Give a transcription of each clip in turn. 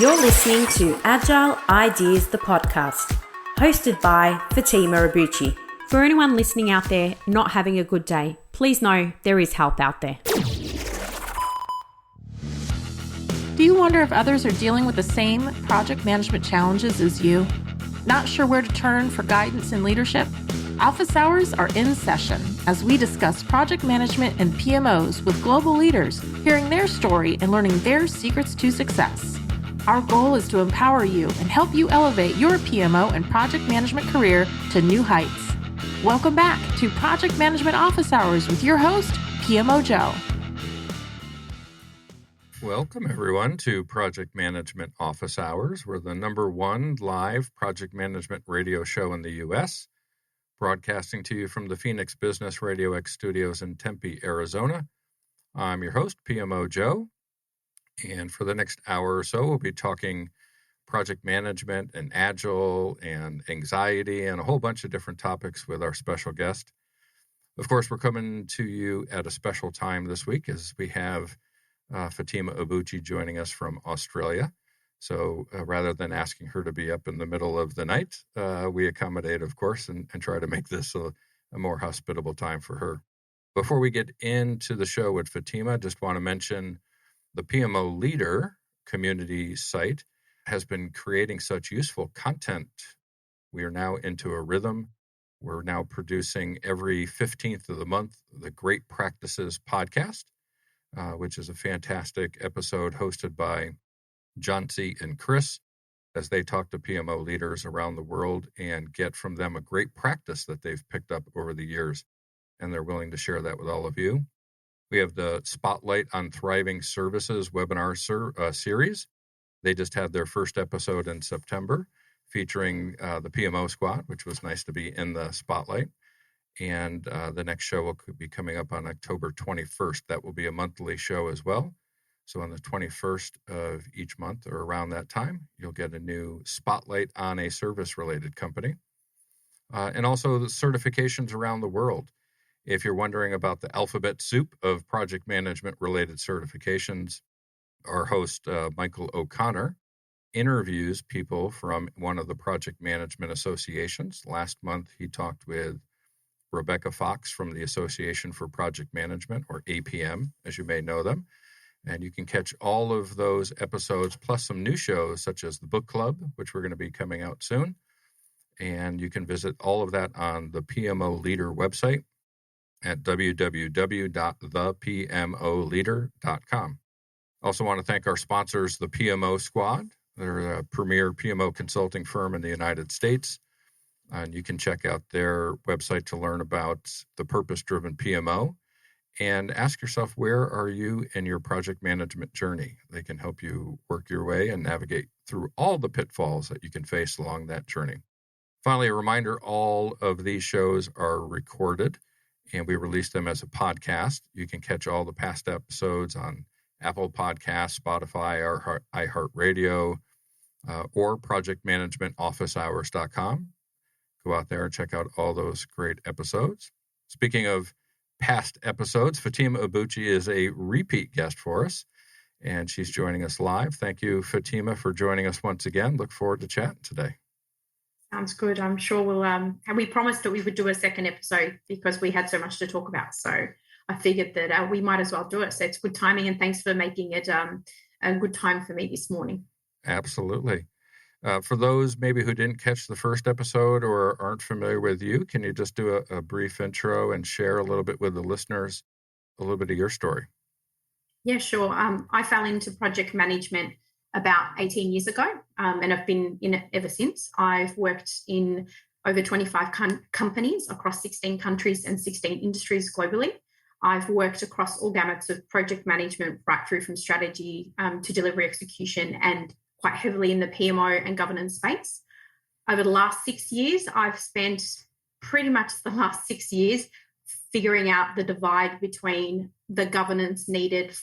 You're listening to Agile Ideas, the podcast, hosted by Pmo. For anyone listening out there not having a good day, please know there is help out there. Do you wonder if others are dealing with the same project management challenges as you? Not sure where to turn for guidance and leadership? Office hours are in session as we discuss project management and PMOs with global leaders, hearing their story and learning their secrets to success. Our goal is to empower you and help you elevate your PMO and project management career to new heights. Welcome back to Project Management Office Hours with your host, PMO Joe. Welcome, everyone, to Project Management Office Hours. We're the #1 live project management radio show in the U.S., broadcasting to you from the Phoenix Business RadioX studios in Tempe, Arizona. I'm your host, PMO Joe, and for the next hour or so, we'll be talking project management and Agile and anxiety and a whole bunch of different topics with our special guest. Of course, we're coming to you at a special time this week as we have Fatima Abuchi joining us from Australia. So rather than asking her to be up in the middle of the night, we accommodate, of course, and try to make this a more hospitable time for her. Before we get into the show with Fatima, I just want to mention the PMO Leader community site has been creating such useful content. We are now into a rhythm. We're now producing every 15th of the month the Great Practices podcast, which is a fantastic episode hosted by John-C and Chris as they talk to PMO leaders around the world and get from them a great practice that they've picked up over the years, and they're willing to share that with all of you. We have the Spotlight on Thriving Services webinar series. They just had their first episode in September featuring the Pmo Squad, which was nice to be in the spotlight. And the next show will be coming up on October 21st. That will be a monthly show as well. So on the 21st of each month or around that time, you'll get a new spotlight on a service-related company. And also the certifications around the world. If you're wondering about the alphabet soup of project management-related certifications, our host, Michael O'Connor, interviews people from one of the project management associations. Last month, he talked with Rebecca Fox from the Association for Project Management, or APM, as you may know them. And you can catch all of those episodes, plus some new shows, such as the Book Club, which we're going to be coming out soon. And you can visit all of that on the PMO Leader website at www.thepmoleader.com. Also want to thank our sponsors, the Pmo Squad. They're a premier PMO consulting firm in the United States. And you can check out their website to learn about the purpose-driven PMO and ask yourself, where are you in your project management journey? They can help you work your way and navigate through all the pitfalls that you can face along that journey. Finally, a reminder, all of these shows are recorded and we release them as a podcast. You can catch all the past episodes on Apple Podcasts, Spotify, or iHeartRadio, or projectmanagementofficehours.com. Go out there and check out all those great episodes. Speaking of past episodes, Fatima Abuchi is a repeat guest for us, and she's joining us live. Thank you, Fatima, for joining us once again. Look forward to chatting today. Sounds good. I'm sure we'll, and we promised that we would do a second episode because we had so much to talk about. So I figured that we might as well do it. So it's good timing, and thanks for making it a good time for me this morning. Absolutely. For those maybe who didn't catch the first episode or aren't familiar with you, can you just do a brief intro and share a little bit with the listeners, a little bit of your story? Yeah, sure. I fell into project management about 18 years ago, and I've been in it ever since. I've worked in over 25 companies across 16 countries and 16 industries globally. I've worked across all gamuts of project management, right through from strategy to delivery execution, and quite heavily in the PMO and governance space. Over the last 6 years, I've spent pretty much the last 6 years figuring out the divide between the governance needed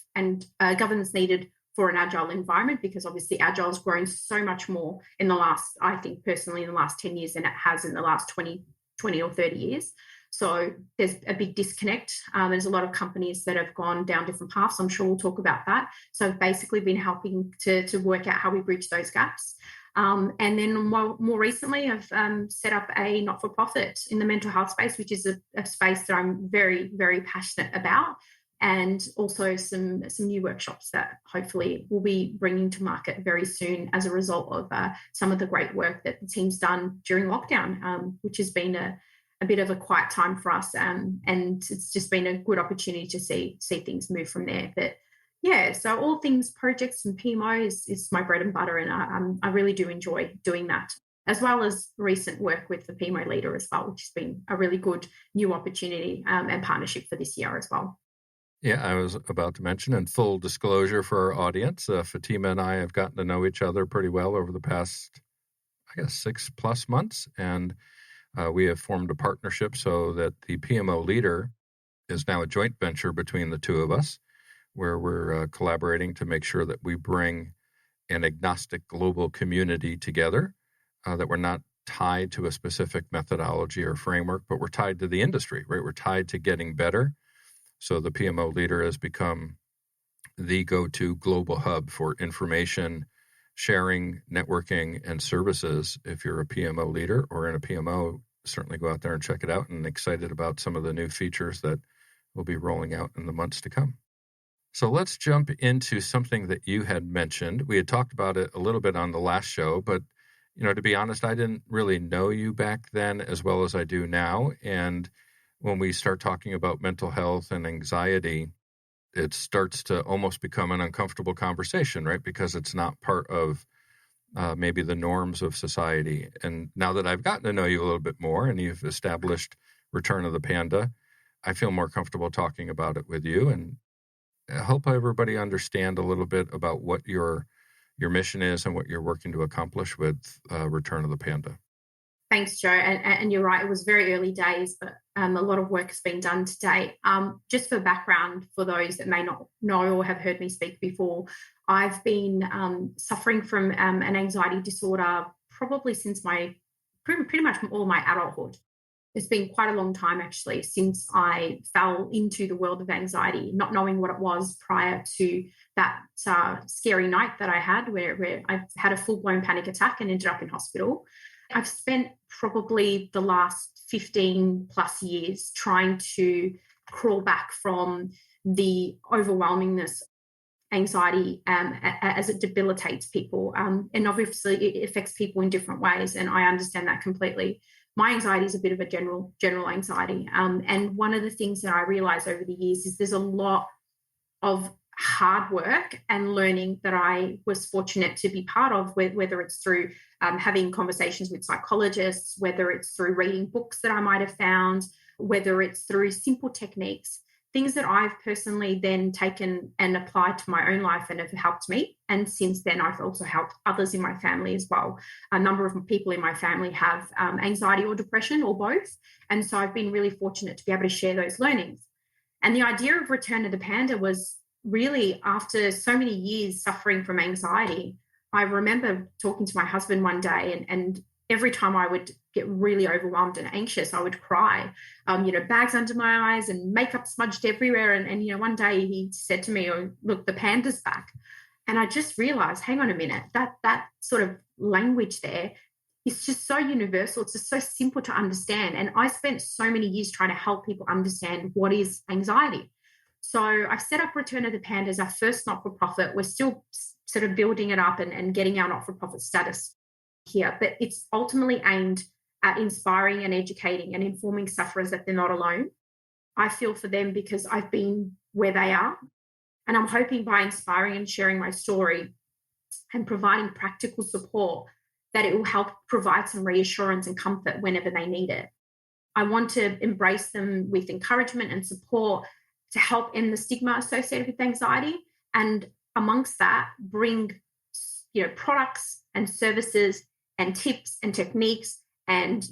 for an Agile environment, because obviously Agile has grown so much more in the last, I think personally, in the last 10 years than it has in the last 20 or 30 years. So there's a big disconnect. There's a lot of companies that have gone down different paths. I'm sure we'll talk about that. So I've basically been helping to work out how we bridge those gaps. And then more recently, I've set up a not-for-profit in the mental health space, which is a space that I'm very, very passionate about, and also some new workshops that hopefully we'll be bringing to market very soon as a result of some of the great work that the team's done during lockdown, which has been a bit of a quiet time for us, and it's just been a good opportunity to see things move from there. But yeah, so all things projects and PMO is my bread and butter, and I really do enjoy doing that, as well as recent work with the Pmo leader as well, which has been a really good new opportunity and partnership for this year as well. Yeah, I was about to mention, in full disclosure for our audience, Fatima and I have gotten to know each other pretty well over the past, 6+ months, and we have formed a partnership so that the PMO leader is now a joint venture between the two of us, where we're collaborating to make sure that we bring an agnostic global community together, that we're not tied to a specific methodology or framework, but we're tied to the industry, right? We're tied to getting better. So the PMO leader has become the go-to global hub for information sharing, networking, and services. If you're a PMO leader or in a PMO, certainly go out there and check it out, and excited about some of the new features that we'll be rolling out in the months to come. So let's jump into something that you had mentioned. We had talked about it a little bit on the last show, but to be honest, I didn't really know you back then as well as I do now. And when we start talking about mental health and anxiety, it starts to almost become an uncomfortable conversation, right? Because it's not part of maybe the norms of society. And now that I've gotten to know you a little bit more and you've established Return of the Panda, I feel more comfortable talking about it with you and help everybody understand a little bit about what your mission is and what you're working to accomplish with Return of the Panda. Thanks, Joe. And you're right, it was very early days, but a lot of work has been done to date. Just for background, for those that may not know or have heard me speak before, I've been suffering from an anxiety disorder probably since pretty much all my adulthood. It's been quite a long time, actually, since I fell into the world of anxiety, not knowing what it was prior to that scary night that I had where I had a full-blown panic attack and ended up in hospital. I've spent probably the last 15 plus years trying to crawl back from the overwhelmingness, anxiety, as it debilitates people. And obviously it affects people in different ways, and I understand that completely. My anxiety is a bit of a general anxiety. And one of the things that I realized over the years is there's a lot of hard work and learning that I was fortunate to be part of, whether it's through having conversations with psychologists, whether it's through reading books that I might have found, whether it's through simple techniques, things that I've personally then taken and applied to my own life and have helped me. And since then, I've also helped others in my family as well. A number of people in my family have anxiety or depression or both. And so I've been really fortunate to be able to share those learnings. And the idea of Return of the Panda was really, after so many years suffering from anxiety, I remember talking to my husband one day, and every time I would get really overwhelmed and anxious, I would cry, bags under my eyes and makeup smudged everywhere. And one day he said to me, "Oh, look, the panda's back." And I just realized, hang on a minute, that sort of language there is just so universal. It's just so simple to understand. And I spent so many years trying to help people understand what is anxiety. So I've set up Return of the Panda as our first not-for-profit. We're still sort of building it up and getting our not-for-profit status here, but it's ultimately aimed at inspiring and educating and informing sufferers that they're not alone. I feel for them because I've been where they are, and I'm hoping by inspiring and sharing my story and providing practical support that it will help provide some reassurance and comfort whenever they need it. I want to embrace them with encouragement and support to help end the stigma associated with anxiety, and amongst that, bring products and services and tips and techniques and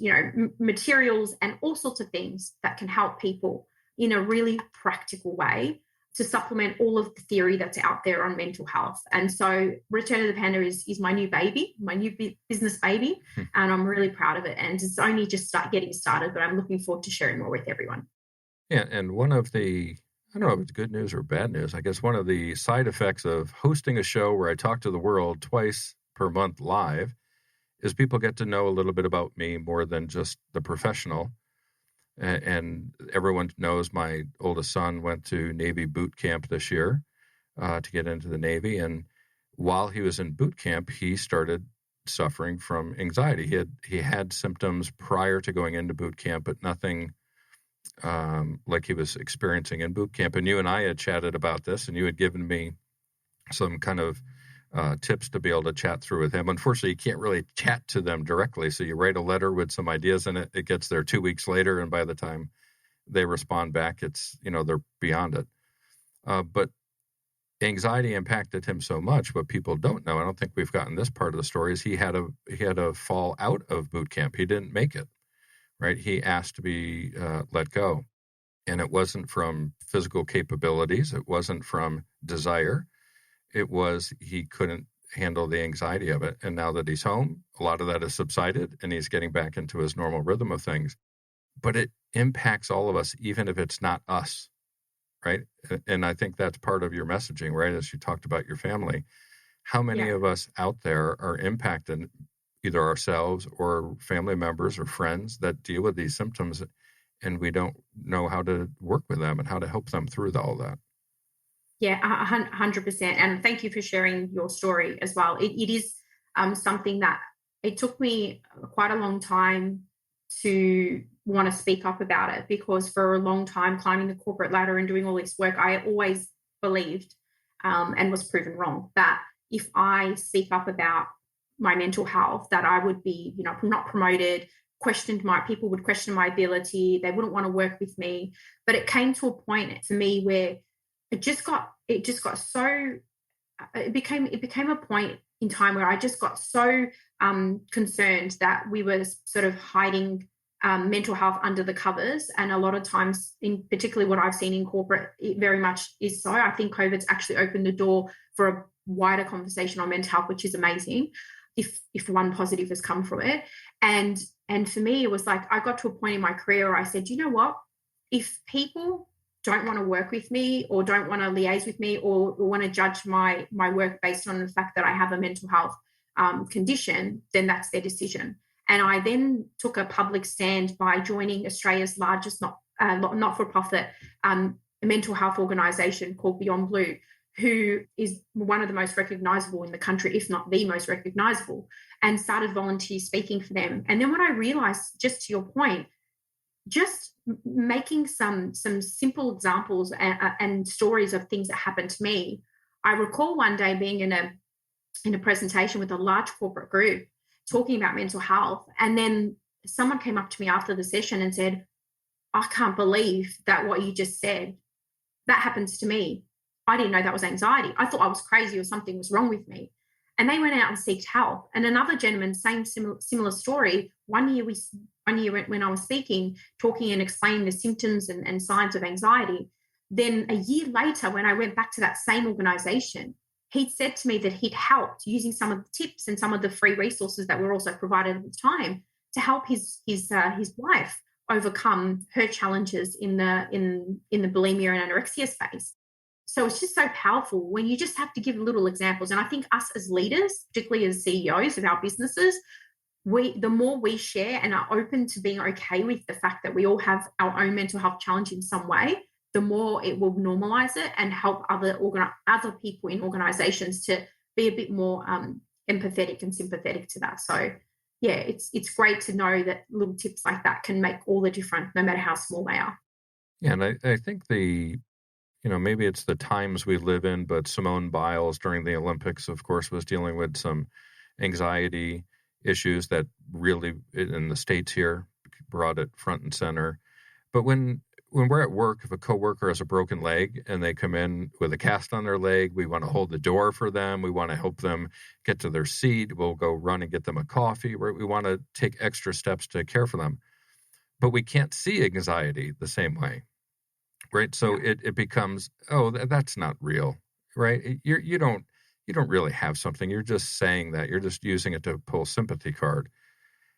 materials and all sorts of things that can help people in a really practical way to supplement all of the theory that's out there on mental health. And so Return of the Panda is my new baby, my new business baby, and I'm really proud of it. And it's only just getting started, but I'm looking forward to sharing more with everyone. Yeah, and one of the, I don't know if it's good news or bad news, I guess one of the side effects of hosting a show where I talk to the world twice per month live is people get to know a little bit about me more than just the professional. And everyone knows my oldest son went to Navy boot camp this year to get into the Navy. And while he was in boot camp, he started suffering from anxiety. He had symptoms prior to going into boot camp, but nothing like he was experiencing in boot camp. And you and I had chatted about this, and you had given me some kind of tips to be able to chat through with him. Unfortunately, you can't really chat to them directly. So you write a letter with some ideas in it. It gets there 2 weeks later. And by the time they respond back, it's, they're beyond it. But anxiety impacted him so much. What people don't know, I don't think we've gotten this part of the story, is he had a fall out of boot camp. He didn't make it, right? He asked to be let go. And it wasn't from physical capabilities. It wasn't from desire. It was he couldn't handle the anxiety of it. And now that he's home, a lot of that has subsided and he's getting back into his normal rhythm of things. But it impacts all of us, even if it's not us, right? And I think that's part of your messaging, right? As you talked about your family, how many of us out there are impacted, either ourselves or family members or friends that deal with these symptoms, and we don't know how to work with them and how to help them through all that. Yeah, 100%. And thank you for sharing your story as well. It is something that it took me quite a long time to want to speak up about it, because for a long time, climbing the corporate ladder and doing all this work, I always believed and was proven wrong that if I speak up about my mental health, that I would be, not promoted, people would question my ability. They wouldn't want to work with me. But it came to a point for me where it became a point in time where I just got so concerned that we were sort of hiding mental health under the covers. And a lot of times, in particularly what I've seen in corporate, it very much is so. I think COVID's actually opened the door for a wider conversation on mental health, which is amazing if one positive has come from it. And for me, it was like I got to a point in my career where I said, you know what, if people don't want to work with me or don't want to liaise with me or want to judge my work based on the fact that I have a mental health condition, then that's their decision. And I then took a public stand by joining Australia's largest not-for-profit mental health organisation called Beyond Blue, who is one of the most recognisable in the country, if not the most recognisable, and started volunteer speaking for them. And then when I realised, just to your point, just making some simple examples and stories of things that happened to me. I recall one day being in a presentation with a large corporate group talking about mental health, and then someone came up to me after the session and said, I can't believe that what you just said, that happens to me. I didn't know that was anxiety. I thought I was crazy or something was wrong with me. And they went out and sought help. And another gentleman, same similar story. One year when I was speaking, talking and explaining the symptoms and signs of anxiety, then a year later, when I went back to that same organisation, he'd said to me that he'd helped using some of the tips and some of the free resources that were also provided at the time to help his wife overcome her challenges in the bulimia and anorexia space. So it's just so powerful when you just have to give little examples. And I think us as leaders, particularly as CEOs of our businesses, the more we share and are open to being okay with the fact that we all have our own mental health challenge in some way, the more it will normalize it and help other people in organizations to be a bit more empathetic and sympathetic to that. So yeah, it's great to know that little tips like that can make all the difference, no matter how small they are. Yeah, and I think maybe it's the times we live in, but Simone Biles during the Olympics, of course, was dealing with some anxiety issues that really, in the States here, brought it front and center. But when we're at work, if a coworker has a broken leg and they come in with a cast on their leg, we want to hold the door for them. We want to help them get to their seat. We'll go run and get them a coffee. We want to take extra steps to care for them. But we can't see anxiety the same way. right? So it becomes, oh, that's not real, right? You don't really have something. You're just saying that. You're just using it to pull sympathy card.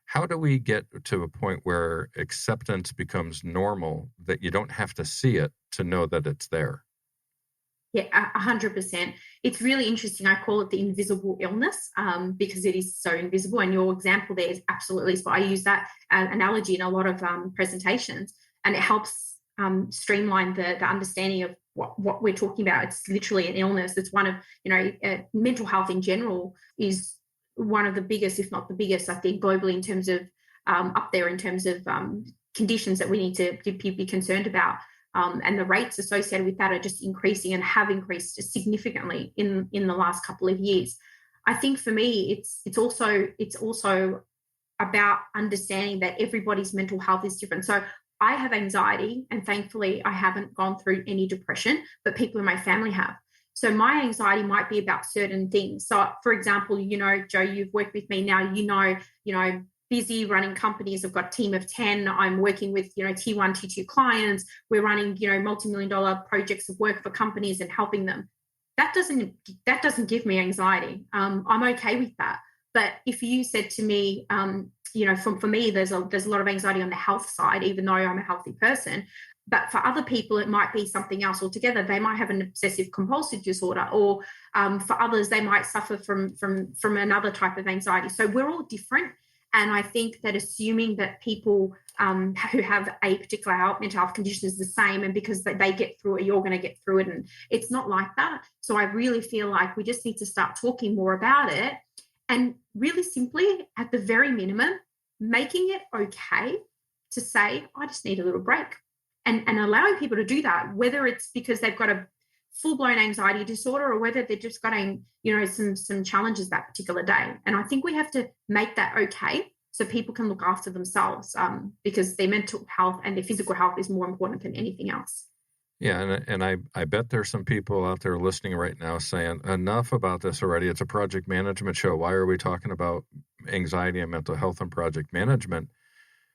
How do we get to a point where acceptance becomes normal, that you don't have to see it to know that it's there? Yeah, 100%. It's really interesting. I call it the invisible illness because it is so invisible. And your example there is absolutely spot. I use that analogy in a lot of presentations, and it helps streamline the understanding of what we're talking about. It's literally an illness. It's one of, mental health in general is one of the biggest, if not the biggest, I think, globally in terms of up there in terms of conditions that we need to be concerned about. And the rates associated with that are just increasing and have increased significantly in the last couple of years. I think for me, it's also about understanding that everybody's mental health is different. So I have anxiety, and thankfully I haven't gone through any depression, but people in my family have. So my anxiety might be about certain things. So, for example, Joe, you've worked with me now. Busy running companies. I've got a team of 10. I'm working with, Tier 1, Tier 2 clients. We're running, multi-million-dollar projects of work for companies and helping them. That doesn't give me anxiety. I'm okay with that. But if you said to me, for me, there's a lot of anxiety on the health side, even though I'm a healthy person. But for other people, it might be something else altogether. They might have an obsessive compulsive disorder, or for others, they might suffer from another type of anxiety. So we're all different. And I think that assuming that people who have a particular mental health condition is the same, and because they get through it, you're going to get through it. And it's not like that. So I really feel like we just need to start talking more about it. And really simply, at the very minimum, making it okay to say, I just need a little break. And allowing people to do that, whether it's because they've got a full-blown anxiety disorder or whether they're just got some challenges that particular day. And I think we have to make that okay so people can look after themselves because their mental health and their physical health is more important than anything else. Yeah, and I bet there's some people out there listening right now saying, enough about this already. It's a project management show. Why are we talking about anxiety and mental health and project management?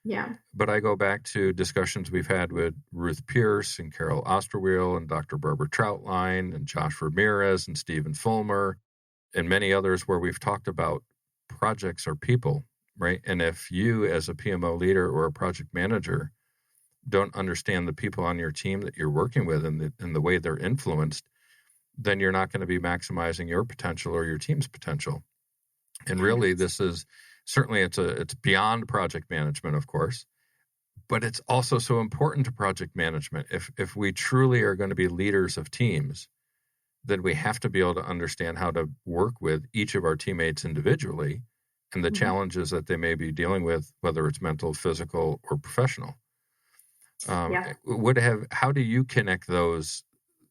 Yeah. But I go back to discussions we've had with Ruth Pierce and Carol Osterwheel and Dr. Barbara Troutline and Josh Ramirez and Stephen Fulmer and many others where we've talked about projects are people, right? And if you as a PMO leader or a project manager don't understand the people on your team that you're working with and the way they're influenced, then you're not going to be maximizing your potential or your team's potential. And really, this is certainly it's beyond project management, of course, but it's also so important to project management. If we truly are going to be leaders of teams, then we have to be able to understand how to work with each of our teammates individually and the challenges that they may be dealing with, whether it's mental, physical, or professional. How do you connect those,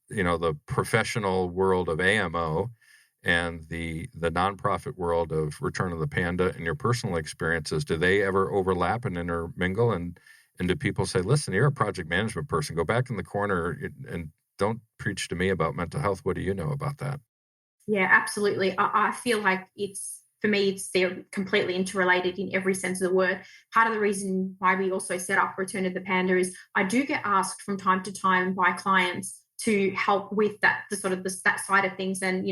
the professional world of AMO and the nonprofit world of Return of the Panda and your personal experiences? Do they ever overlap and intermingle? And do people say, listen, you're a project management person, go back in the corner and don't preach to me about mental health. What do you know about that? Yeah, absolutely. I feel like they're completely interrelated in every sense of the word. Part of the reason why we also set up Return of the Panda is I do get asked from time to time by clients to help with that side of things and,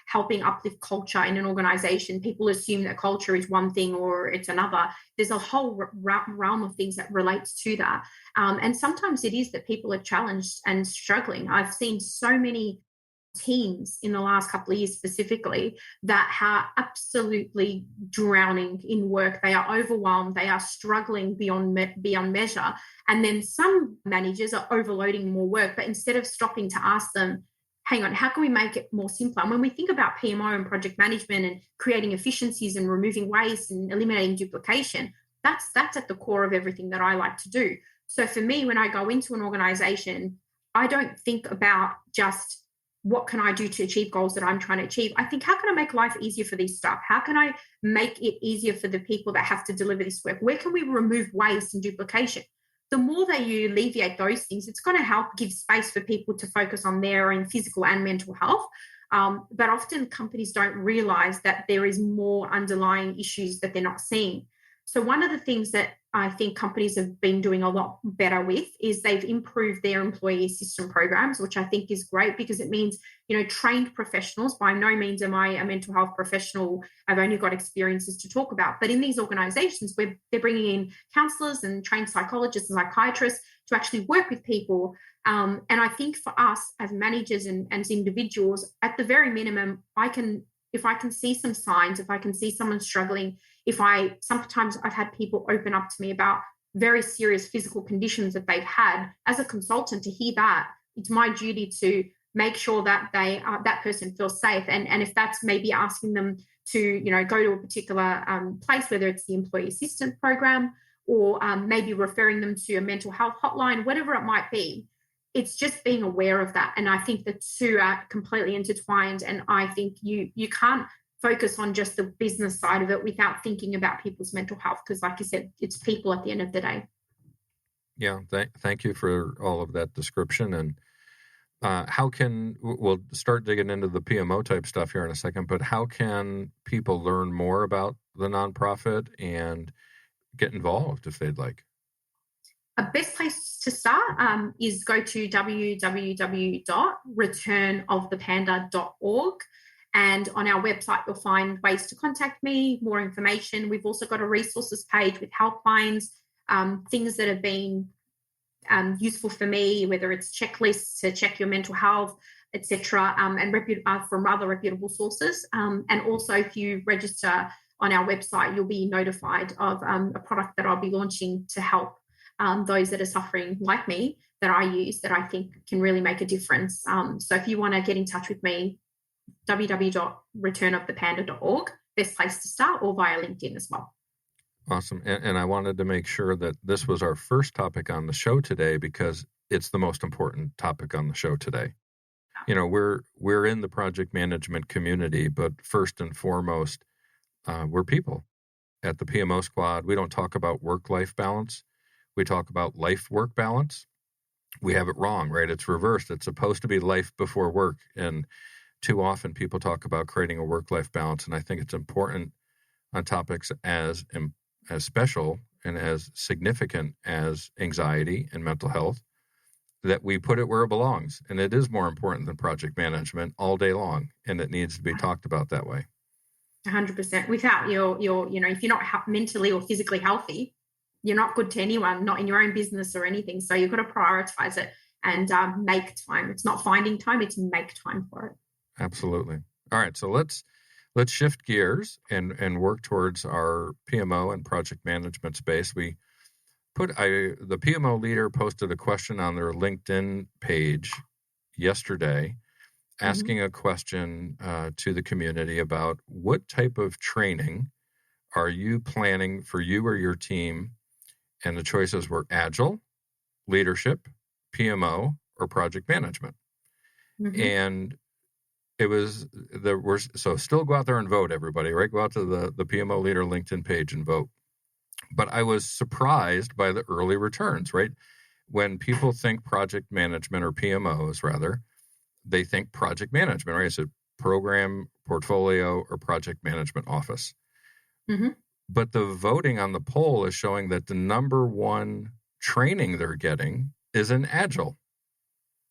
helping uplift culture in an organization. People assume that culture is one thing or it's another. There's a whole realm of things that relates to that. And sometimes it is that people are challenged and struggling. I've seen so many teams in the last couple of years specifically that are absolutely drowning in work. They are overwhelmed. They are struggling beyond measure. And then some managers are overloading more work, but instead of stopping to ask them, hang on, how can we make it more simpler? And when we think about PMO and project management and creating efficiencies and removing waste and eliminating duplication, that's at the core of everything that I like to do. So for me, when I go into an organization, I don't think about just what can I do to achieve goals that I'm trying to achieve? I think, how can I make life easier for these staff? How can I make it easier for the people that have to deliver this work? Where can we remove waste and duplication? The more that you alleviate those things, it's going to help give space for people to focus on their own physical and mental health. But often companies don't realize that there is more underlying issues that they're not seeing. So one of the things that I think companies have been doing a lot better with is they've improved their employee assistance programs, which I think is great because it means, trained professionals. By no means am I a mental health professional. I've only got experiences to talk about. But in these organizations where they're bringing in counselors and trained psychologists and psychiatrists to actually work with people. And I think for us as managers and as individuals, at the very minimum, if I can see some signs, if I can see someone struggling, sometimes I've had people open up to me about very serious physical conditions that they've had. As a consultant, to hear that, it's my duty to make sure that that person feels safe. And if that's maybe asking them to, go to a particular place, whether it's the employee assistance program or maybe referring them to a mental health hotline, whatever it might be, it's just being aware of that. And I think the two are completely intertwined. And I think you can't focus on just the business side of it without thinking about people's mental health. Because like you said, it's people at the end of the day. Yeah. Thank you for all of that description. And we'll start digging into the PMO type stuff here in a second, but how can people learn more about the nonprofit and get involved if they'd like? A best place to start is go to www.returnofthepanda.org. And on our website, you'll find ways to contact me, more information. We've also got a resources page with helplines, things that have been useful for me, whether it's checklists to check your mental health, etc., and from other reputable sources. And also, if you register on our website, you'll be notified of a product that I'll be launching to help those that are suffering like me that I use that I think can really make a difference. So if you want to get in touch with me, www.returnofthepanda.org, best place to start, or via LinkedIn as well. Awesome. And I wanted to make sure that this was our first topic on the show today because it's the most important topic on the show today. We're in the project management community, but first and foremost, we're people. At the Pmo Squad, we don't talk about work-life balance. We talk about life-work balance. We have it wrong, right? It's reversed. It's supposed to be life before work. And too often people talk about creating a work-life balance. And I think it's important on topics as special and as significant as anxiety and mental health that we put it where it belongs. And it is more important than project management all day long. And it needs to be talked about that way. 100%. Without your if you're not mentally or physically healthy, you're not good to anyone, not in your own business or anything. So you've got to prioritize it and make time. It's not finding time, it's make time for it. Absolutely. All right. So let's shift gears and work towards our PMO and project management space. We the PMO leader posted a question on their LinkedIn page yesterday, asking a question to the community about what type of training are you planning for you or your team? And the choices were Agile, leadership, PMO, or project management. And it was so still go out there and vote, everybody, right? Go out to the PMO leader LinkedIn page and vote. But I was surprised by the early returns, right? When people think project management, or PMOs rather, they think project management, right? It's a program, portfolio, or project management office. But the voting on the poll is showing that the number one training they're getting is in Agile.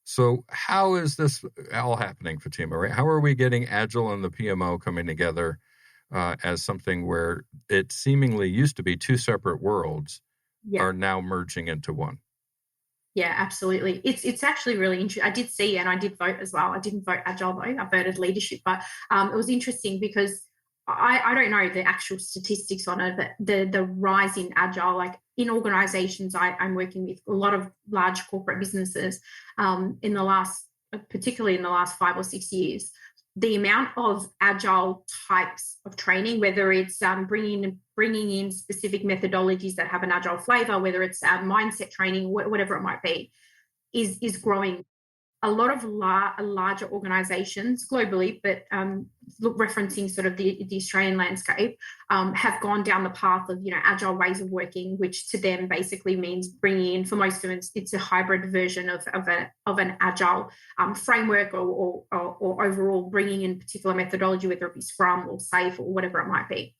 So how is this all happening, Fatima, right? How are we getting Agile and the PMO coming together as something where it seemingly used to be two separate worlds are now merging into one? Yeah, absolutely. It's actually really interesting. I did see and I did vote as well. I didn't vote Agile though. I voted leadership, but it was interesting because I don't know the actual statistics on it, but the rise in Agile, like in organizations I'm working with, a lot of large corporate businesses particularly in the last 5 or 6 years, the amount of Agile types of training, whether it's bringing in specific methodologies that have an Agile flavor, whether it's mindset training, whatever it might be, is growing. A lot of larger organizations globally, but referencing sort of the Australian landscape, have gone down the path of, Agile ways of working, which to them basically means bringing in, for most of it, it's a hybrid version of an Agile framework or overall bringing in particular methodology, whether it be Scrum or SAFe or whatever it might be.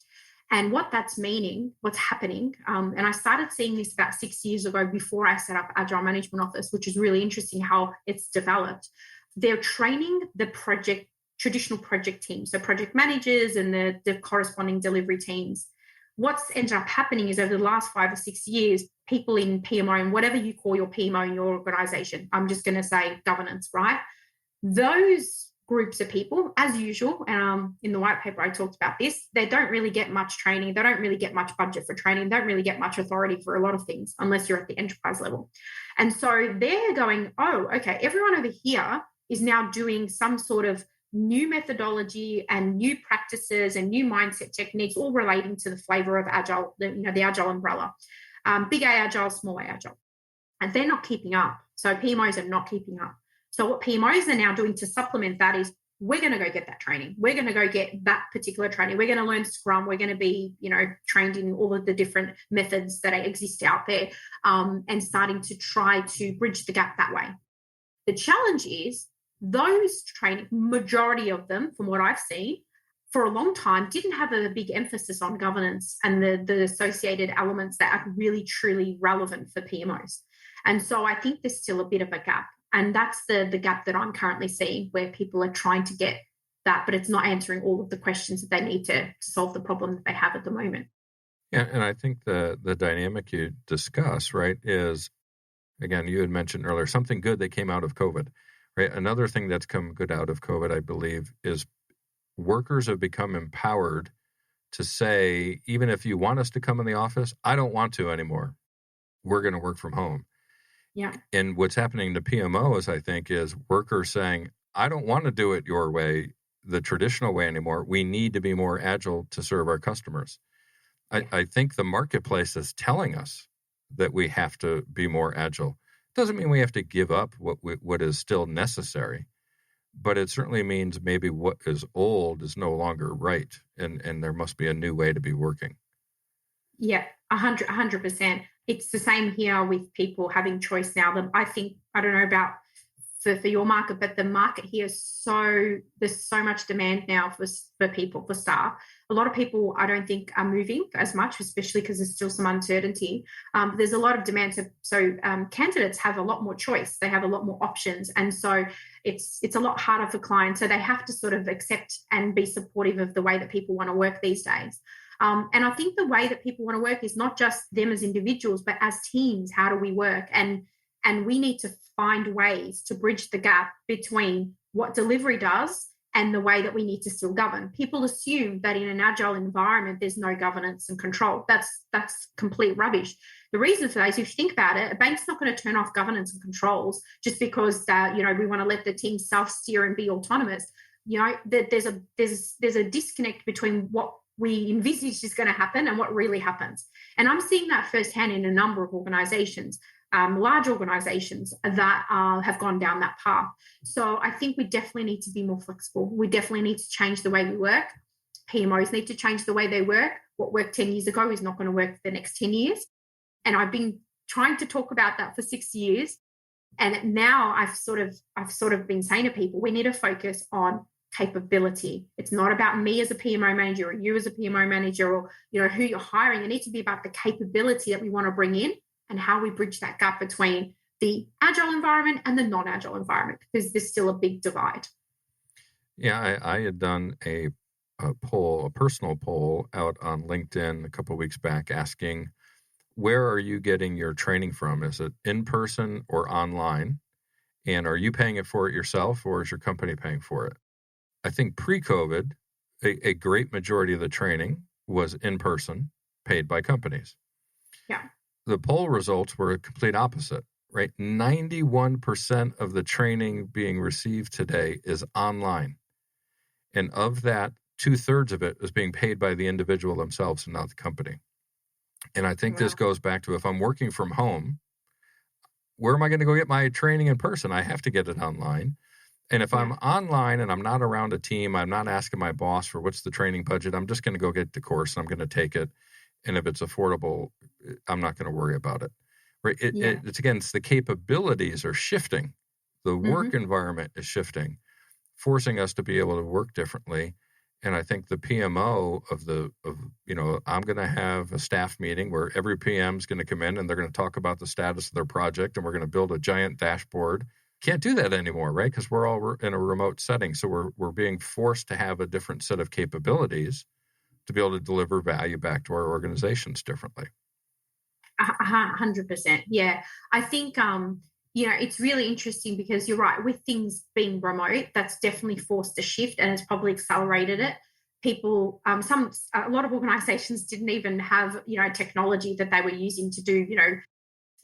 And what that's meaning, what's happening, and I started seeing this about 6 years ago before I set up Agile Management Office, which is really interesting how it's developed. They're training the traditional project teams, so project managers and the corresponding delivery teams. What's ended up happening is over the last 5 or 6 years, people in PMO and whatever you call your PMO in your organization, I'm just going to say governance, right? Those groups of people, as usual, in the white paper I talked about this, they don't really get much training. They don't really get much budget for training. They don't really get much authority for a lot of things unless you're at the enterprise level. And so they're going, oh, okay, everyone over here is now doing some sort of new methodology and new practices and new mindset techniques, all relating to the flavor of Agile, the Agile umbrella, big A Agile, small A Agile. And they're not keeping up. So PMOs are not keeping up. So what PMOs are now doing to supplement that is we're going to go get that training. We're going to go get that particular training. We're going to learn Scrum. We're going to be, trained in all of the different methods that exist out there, and starting to try to bridge the gap that way. The challenge is those training, majority of them, from what I've seen, for a long time, didn't have a big emphasis on governance and the associated elements that are really, truly relevant for PMOs. And so I think there's still a bit of a gap. And that's the gap that I'm currently seeing, where people are trying to get that, but it's not answering all of the questions that they need to solve the problem that they have at the moment. Yeah, and I think the dynamic you discuss, right, is, again, you had mentioned earlier, something good that came out of COVID, right? Another thing that's come good out of COVID, I believe, is workers have become empowered to say, even if you want us to come in the office, I don't want to anymore. We're going to work from home. Yeah. And what's happening to PMOs, I think, is workers saying, I don't want to do it your way, the traditional way anymore. We need to be more agile to serve our customers. I think the marketplace is telling us that we have to be more agile. Doesn't mean we have to give up what is still necessary, but it certainly means maybe what is old is no longer right, and there must be a new way to be working. Yeah, 100%. It's the same here with people having choice now. I think, I don't know about for your market, but the market here is there's so much demand now for people, for staff. A lot of people, I don't think, are moving as much, especially because there's still some uncertainty. There's a lot of demand. So candidates have a lot more choice. They have a lot more options. And so it's a lot harder for clients. So they have to sort of accept and be supportive of the way that people want to work these days. And I think the way that people want to work is not just them as individuals, but as teams. How do we work? And we need to find ways to bridge the gap between what delivery does and the way that we need to still govern. People assume that in an agile environment, there's no governance and control. That's complete rubbish. The reason for that is, if you think about it, a bank's not going to turn off governance and controls just because we want to let the team self-steer and be autonomous. There's a disconnect between what we envisage is going to happen and what really happens. And I'm seeing that firsthand in a number of organizations, large organizations that have gone down that path. So I think we definitely need to be more flexible. We definitely need to change the way we work. PMOs need to change the way they work. What worked 10 years ago is not going to work for the next 10 years. And I've been trying to talk about that for 6 years. And now I've sort of been saying to people, we need to focus on capability. It's not about me as a PMO manager or you as a PMO manager or who you're hiring. It needs to be about the capability that we want to bring in and how we bridge that gap between the agile environment and the non-agile environment, because there's still a big divide. Yeah, I had done a personal poll out on LinkedIn a couple of weeks back asking, where are you getting your training from? Is it in person or online? And are you paying for it yourself, or is your company paying for it? I think pre-COVID, a great majority of the training was in person, paid by companies. Yeah. The poll results were a complete opposite, right? 91% of the training being received today is online. And of that, 2/3 of it is being paid by the individual themselves and not the company. And I think this goes back to, if I'm working from home, where am I going to go get my training in person? I have to get it online. And if I'm online and I'm not around a team, I'm not asking my boss for what's the training budget. I'm just going to go get the course and I'm going to take it. And if it's affordable, I'm not going to worry about it. Right? It's the capabilities are shifting. The work environment is shifting, forcing us to be able to work differently. And I think the PMO I'm going to have a staff meeting where every PM is going to come in and they're going to talk about the status of their project, and we're going to build a giant dashboard. Can't do that anymore, right? Because we're all in a remote setting. So we're being forced to have a different set of capabilities to be able to deliver value back to our organizations differently. 100%. Yeah. I think, it's really interesting because you're right, with things being remote, that's definitely forced a shift and it's probably accelerated it. People, a lot of organizations didn't even have, technology that they were using to do,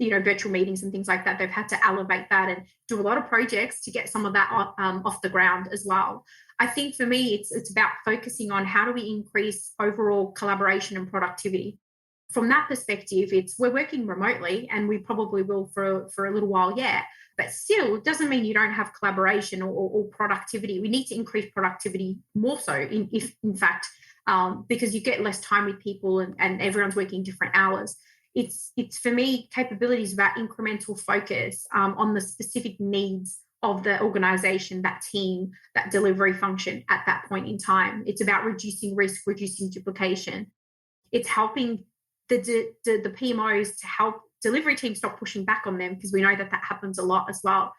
virtual meetings and things like that. They've had to elevate that and do a lot of projects to get some of that off the ground as well. I think for me, it's about focusing on how do we increase overall collaboration and productivity. From that perspective, we're working remotely, and we probably will for a little while yet. But still, it doesn't mean you don't have collaboration or productivity. We need to increase productivity more so, in fact, because you get less time with people and everyone's working different hours. It's for me, capabilities about incremental focus on the specific needs of the organization, that team, that delivery function at that point in time. It's about reducing risk, reducing duplication. It's helping the PMOs to help delivery teams stop pushing back on them, because we know that happens a lot as well.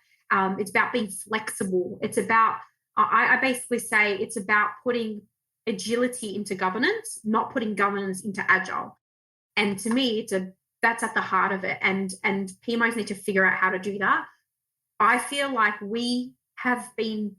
It's about being flexible. It's about, I basically say it's about putting agility into governance, not putting governance into agile. And to me, that's at the heart of it. And PMOs need to figure out how to do that. I feel like we have been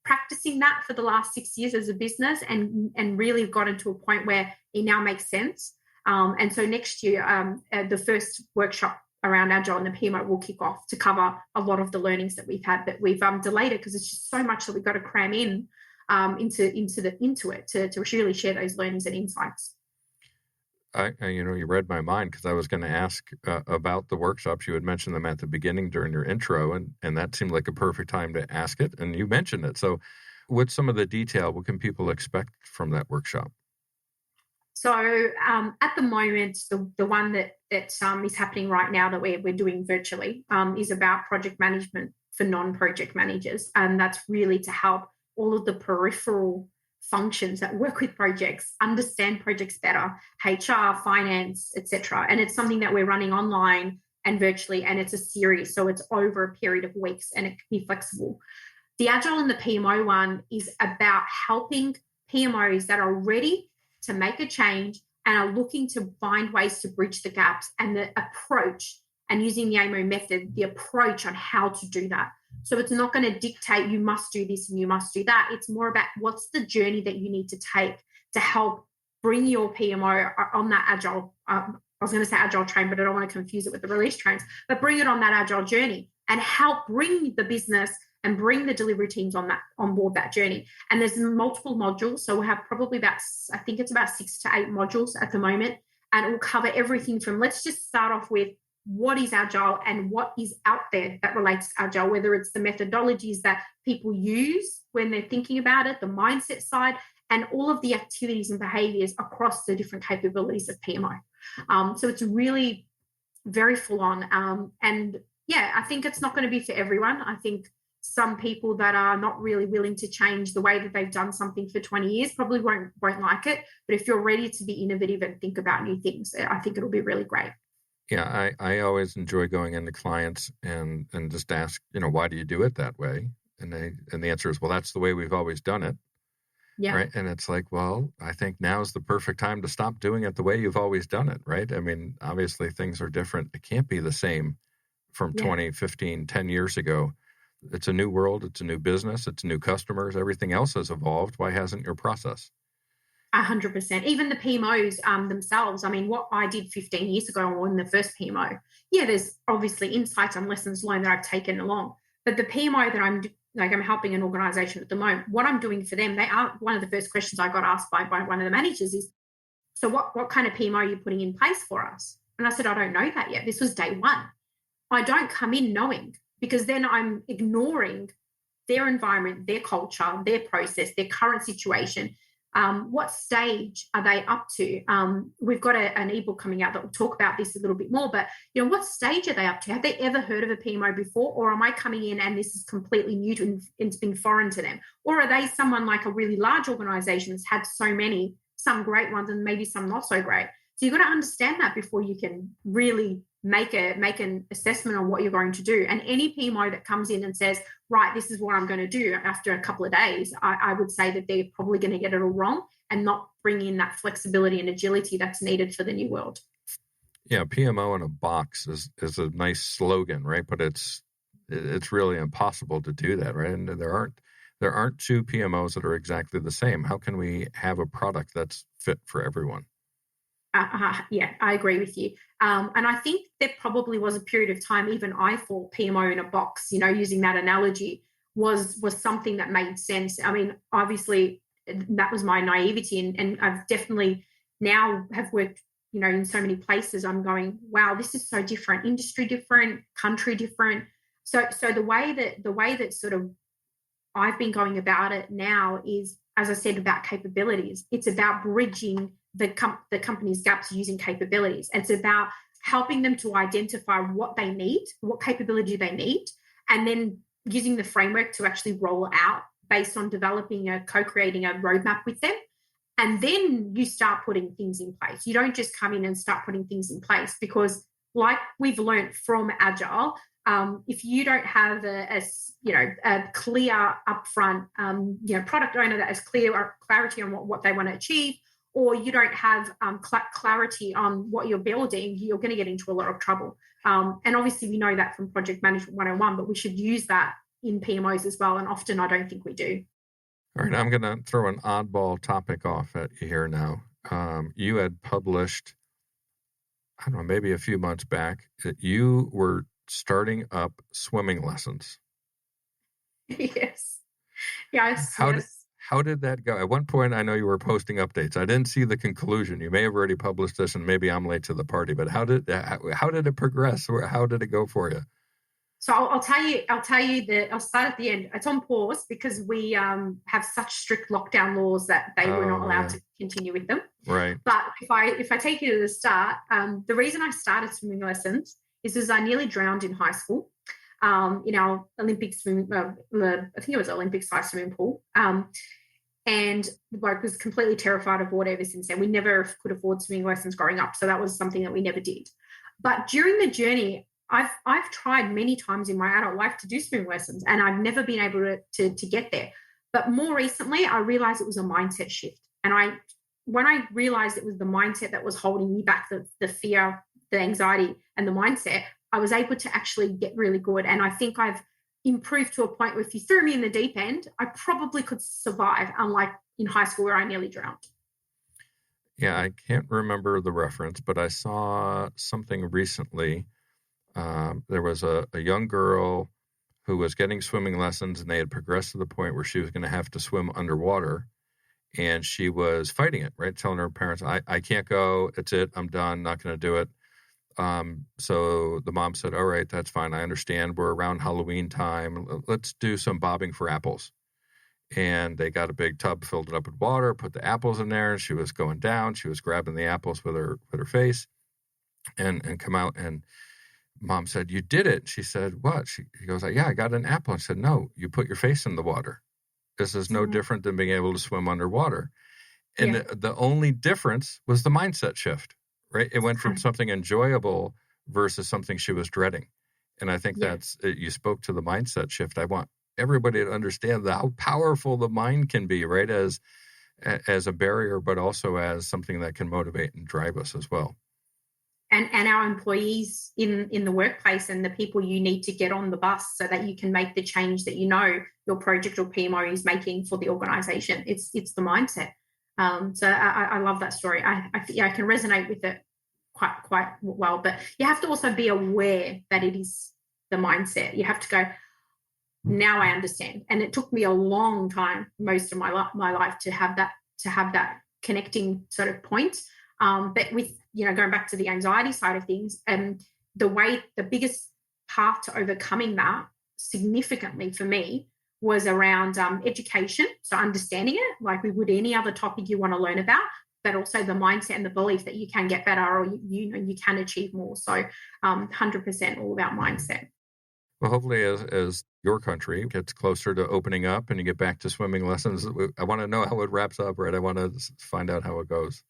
practicing that for the last 6 years as a business and really gotten to a point where it now makes sense. And so next year, the first workshop around Agile and the PMO will kick off to cover a lot of the learnings that we've had, but we've delayed it because it's just so much that we've got to cram into it to really share those learnings and insights. You read my mind, because I was going to ask about the workshops. You had mentioned them at the beginning during your intro, and that seemed like a perfect time to ask it, and you mentioned it. So what's some of the detail? What can people expect from that workshop? So at the moment, the one that is happening right now that we're doing virtually is about project management for non-project managers. And that's really to help all of the peripheral functions that work with projects understand projects better, HR, finance, etc. And it's something that we're running online and virtually, and it's a series. So it's over a period of weeks and it can be flexible. The Agile and the PMO one is about helping PMOs that are ready to make a change and are looking to find ways to bridge the gaps, and the approach, and using the AMO method, the approach on how to do that. So it's not going to dictate you must do this and you must do that. It's more about what's the journey that you need to take to help bring your PMO on that Agile, I was going to say Agile train, but I don't want to confuse it with the release trains, but bring it on that Agile journey and help bring the business and bring the delivery teams on board that journey. And there's multiple modules. So we'll have probably about 6 to 8 modules at the moment. And it will cover everything from, let's just start off with what is Agile and what is out there that relates to Agile, whether it's the methodologies that people use when they're thinking about it, the mindset side, and all of the activities and behaviors across the different capabilities of PMO. So it's really very full on. And yeah, I think it's not going to be for everyone. I think some people that are not really willing to change the way that they've done something for 20 years probably won't like it. But if you're ready to be innovative and think about new things, I think it'll be really great. Yeah, I always enjoy going into clients and just ask, why do you do it that way? And the answer is, well, that's the way we've always done it. Yeah. Right. And it's like, well, I think now's the perfect time to stop doing it the way you've always done it. Right. I mean, obviously things are different. It can't be the same from 20, 15, 10 years ago. It's a new world. It's a new business. It's new customers. Everything else has evolved. Why hasn't your process? 100%. Even the PMOs themselves. I mean, what I did 15 years ago on the first PMO, there's obviously insights and lessons learned that I've taken along. But the PMO that I'm helping an organization at the moment, what I'm doing for them, one of the first questions I got asked by one of the managers is, so what kind of PMO are you putting in place for us? And I said, I don't know that yet. This was day one. I don't come in knowing, because then I'm ignoring their environment, their culture, their process, their current situation. What stage are they up to? We've got an ebook coming out that will talk about this a little bit more, but what stage are they up to? Have they ever heard of a PMO before? Or am I coming in and this is completely new to and it's been foreign to them? Or are they someone like a really large organization that's had so many, some great ones and maybe some not so great? So you've got to understand that before you can really make an assessment on what you're going to do. And any PMO that comes in and says, right, this is what I'm going to do after a couple of days, I would say that they're probably going to get it all wrong and not bring in that flexibility and agility that's needed for the new world. Yeah, PMO in a box is a nice slogan, right? But it's really impossible to do that, right? And there aren't two PMOs that are exactly the same. How can we have a product that's fit for everyone? Yeah, I agree with you. And I think there probably was a period of time, even I thought PMO in a box, using that analogy was something that made sense. I mean, obviously that was my naivety, and I've definitely now have worked, in so many places. I'm going, wow, this is so different, industry different, country different. So the way that sort of I've been going about it now is, as I said, about capabilities. It's about bridging the company's gaps using capabilities. It's about helping them to identify what they need, what capability they need, and then using the framework to actually roll out based on co-creating a roadmap with them. And then you start putting things in place. You don't just come in and start putting things in place, because like we've learned from Agile, if you don't have a clear upfront, product owner that has clarity on what they want to achieve, or you don't have clarity on what you're building, you're going to get into a lot of trouble. And obviously we know that from Project Management 101, but we should use that in PMOs as well. And often I don't think we do. All right, I'm going to throw an oddball topic off at you here now. You had published, I don't know, maybe a few months back, that you were starting up swimming lessons. Yes. How did that go? At one point, I know you were posting updates. I didn't see the conclusion. You may have already published this, and maybe I'm late to the party. But how did it progress? How did it go for you? So I'll tell you that I'll start at the end. It's on pause because we have such strict lockdown laws that they were not allowed to continue with them. Right. But if I take you to the start, the reason I started swimming lessons is because I nearly drowned in high school. In our Olympic swim, I think it was Olympic-sized swimming pool. And the bloke was completely terrified of water ever since then. We never could afford swimming lessons growing up, so that was something that we never did. But during the journey, I've tried many times in my adult life to do swimming lessons, and I've never been able to get there. But more recently, I realized it was a mindset shift. And when I realized it was the mindset that was holding me back, the fear, the anxiety, and the mindset, I was able to actually get really good. And I think I've improved to a point where if you threw me in the deep end, I probably could survive, unlike in high school where I nearly drowned. Yeah, I can't remember the reference, but I saw something recently. There was a young girl who was getting swimming lessons, and they had progressed to the point where she was going to have to swim underwater. And she was fighting it, right? Telling her parents, I can't go. It's it. I'm done. Not going to do it. So the mom said, all right, that's fine. I understand. We're around Halloween time. Let's do some bobbing for apples. And they got a big tub, filled it up with water, put the apples in there. And she was going down. She was grabbing the apples with her face and come out. And mom said, you did it. She said, what? She goes, yeah, I got an apple. I said, no, you put your face in the water. This is no different than being able to swim underwater. And the only difference was the mindset shift, right? It went from something enjoyable versus something she was dreading. And I think you spoke to the mindset shift. I want everybody to understand how powerful the mind can be, right? As a barrier, but also as something that can motivate and drive us as well. And our employees in the workplace and the people you need to get on the bus so that you can make the change that your project or PMO is making for the organization. It's the mindset. So I love that story. I can resonate with it quite well, but you have to also be aware that it is the mindset. You have to go, now I understand. And it took me a long time, most of my life, to have that connecting sort of point. But with, going back to the anxiety side of things, and the biggest path to overcoming that significantly for me was around education, so understanding it like we would any other topic you want to learn about, but also the mindset and the belief that you can get better or you can achieve more. So 100% all about mindset. Well, hopefully as your country gets closer to opening up and you get back to swimming lessons, I want to know how it wraps up, right? I want to find out how it goes.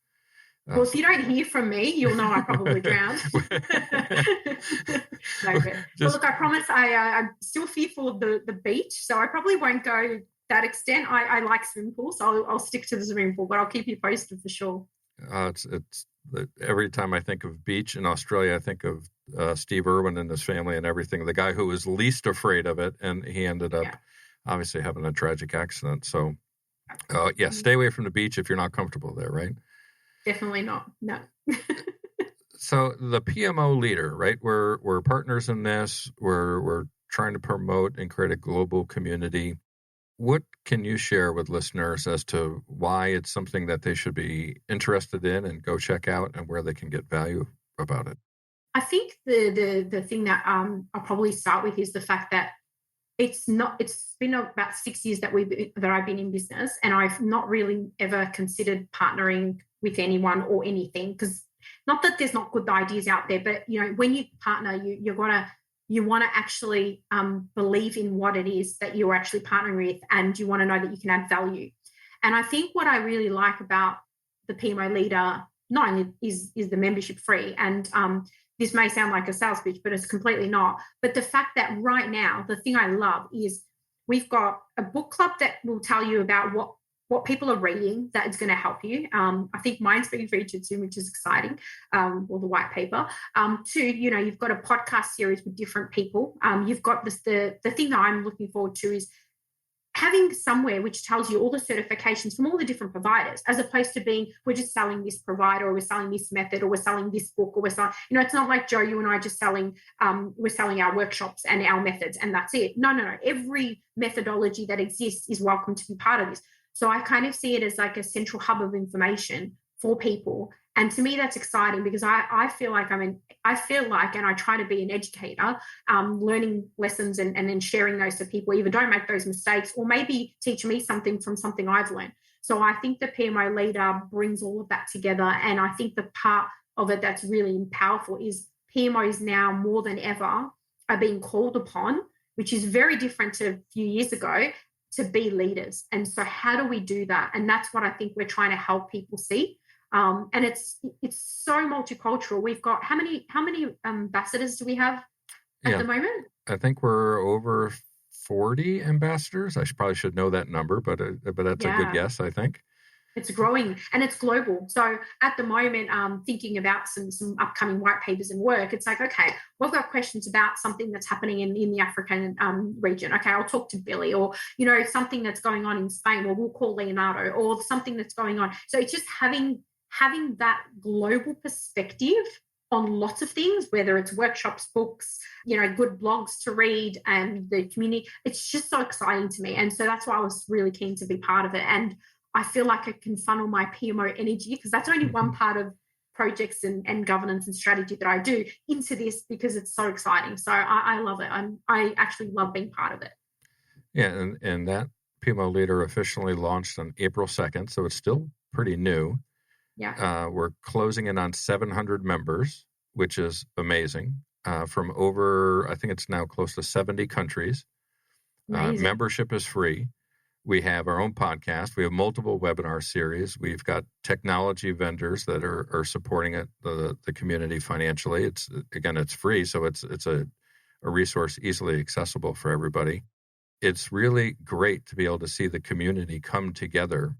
Well, if you don't hear from me, you'll know I probably drowned. Look, I promise I'm still fearful of the beach, so I probably won't go that extent. I like swimming pools, so I'll stick to the swimming pool, but I'll keep you posted for sure. It's every time I think of beach in Australia, I think of Steve Irwin and his family and everything, the guy who was least afraid of it, and he ended up obviously having a tragic accident. So, stay away from the beach if you're not comfortable there, right? Definitely not. No. So the PMO leader, right? We're partners in this. We're trying to promote and create a global community. What can you share with listeners as to why it's something that they should be interested in and go check out, and where they can get value about it? I think the thing that I'll probably start with is the fact that it's been about 6 years that I've been in business, and I've not really ever considered partnering with anyone or anything, because not that there's not good ideas out there, but when you partner, you want to actually believe in what it is that you're actually partnering with, and you want to know that you can add value. And I think what I really like about the PMO leader not only is the membership free, and this may sound like a sales pitch, but it's completely not. But the fact that right now, the thing I love is we've got a book club that will tell you about what people are reading that is going to help you. I think mine's being featured soon, which is exciting, or the white paper. Two, you've got a podcast series with different people. You've got this, the thing that I'm looking forward to is having somewhere which tells you all the certifications from all the different providers, as opposed to being, we're just selling this provider, or we're selling this method, or we're selling this book, or we're selling, it's not like Joe, you and I just selling, we're selling our workshops and our methods and that's it. No. Every methodology that exists is welcome to be part of this. So I kind of see it as like a central hub of information for people. And to me, that's exciting, because I feel like, and I try to be an educator, learning lessons and then sharing those to people, either don't make those mistakes or maybe teach me something from something I've learned. So I think the PMO leader brings all of that together. And I think the part of it that's really powerful is PMOs now more than ever are being called upon, which is very different to a few years ago, to be leaders. And so how do we do that? And that's what I think we're trying to help people see. And it's so multicultural. We've got how many ambassadors do we have at the moment? I think we're over 40 ambassadors. I probably should know that number, but that's a good guess, I think. It's growing and it's global. So at the moment, thinking about some upcoming white papers and work, it's like, okay, we've got questions about something that's happening in the African region. Okay, I'll talk to Billy, or, something that's going on in Spain, or we'll call Leonardo, or something that's going on. So it's just having that global perspective on lots of things, whether it's workshops, books, good blogs to read, and the community. It's just so exciting to me. And so that's why I was really keen to be part of it. And I feel like I can funnel my PMO energy, because that's only one part of projects and governance and strategy that I do, into this, because it's so exciting. So I love it. I actually love being part of it. Yeah, and that PMO leader officially launched on April 2nd, so it's still pretty new. Yeah. We're closing in on 700 members, which is amazing, from over, I think it's now close to 70 countries. Membership is free. We have our own podcast. We have multiple webinar series. We've got technology vendors that are supporting it, the community financially. It's free, so it's a resource easily accessible for everybody. It's really great to be able to see the community come together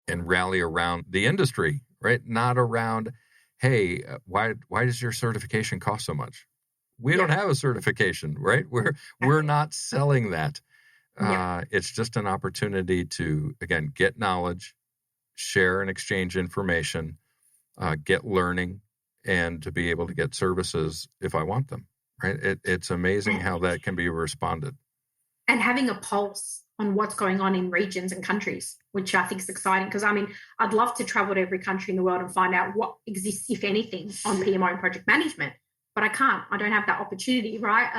and rally around the industry, right? Not around, hey, why does your certification cost so much? We don't have a certification, right? We're not selling that. It's just an opportunity to, again, get knowledge, share and exchange information, get learning, and to be able to get services if I want them, right? It's amazing how that can be responded. And having a pulse on what's going on in regions and countries, which I think is exciting, because I'd love to travel to every country in the world and find out what exists, if anything, on PMO and project management. but I can't. I don't have that opportunity, right?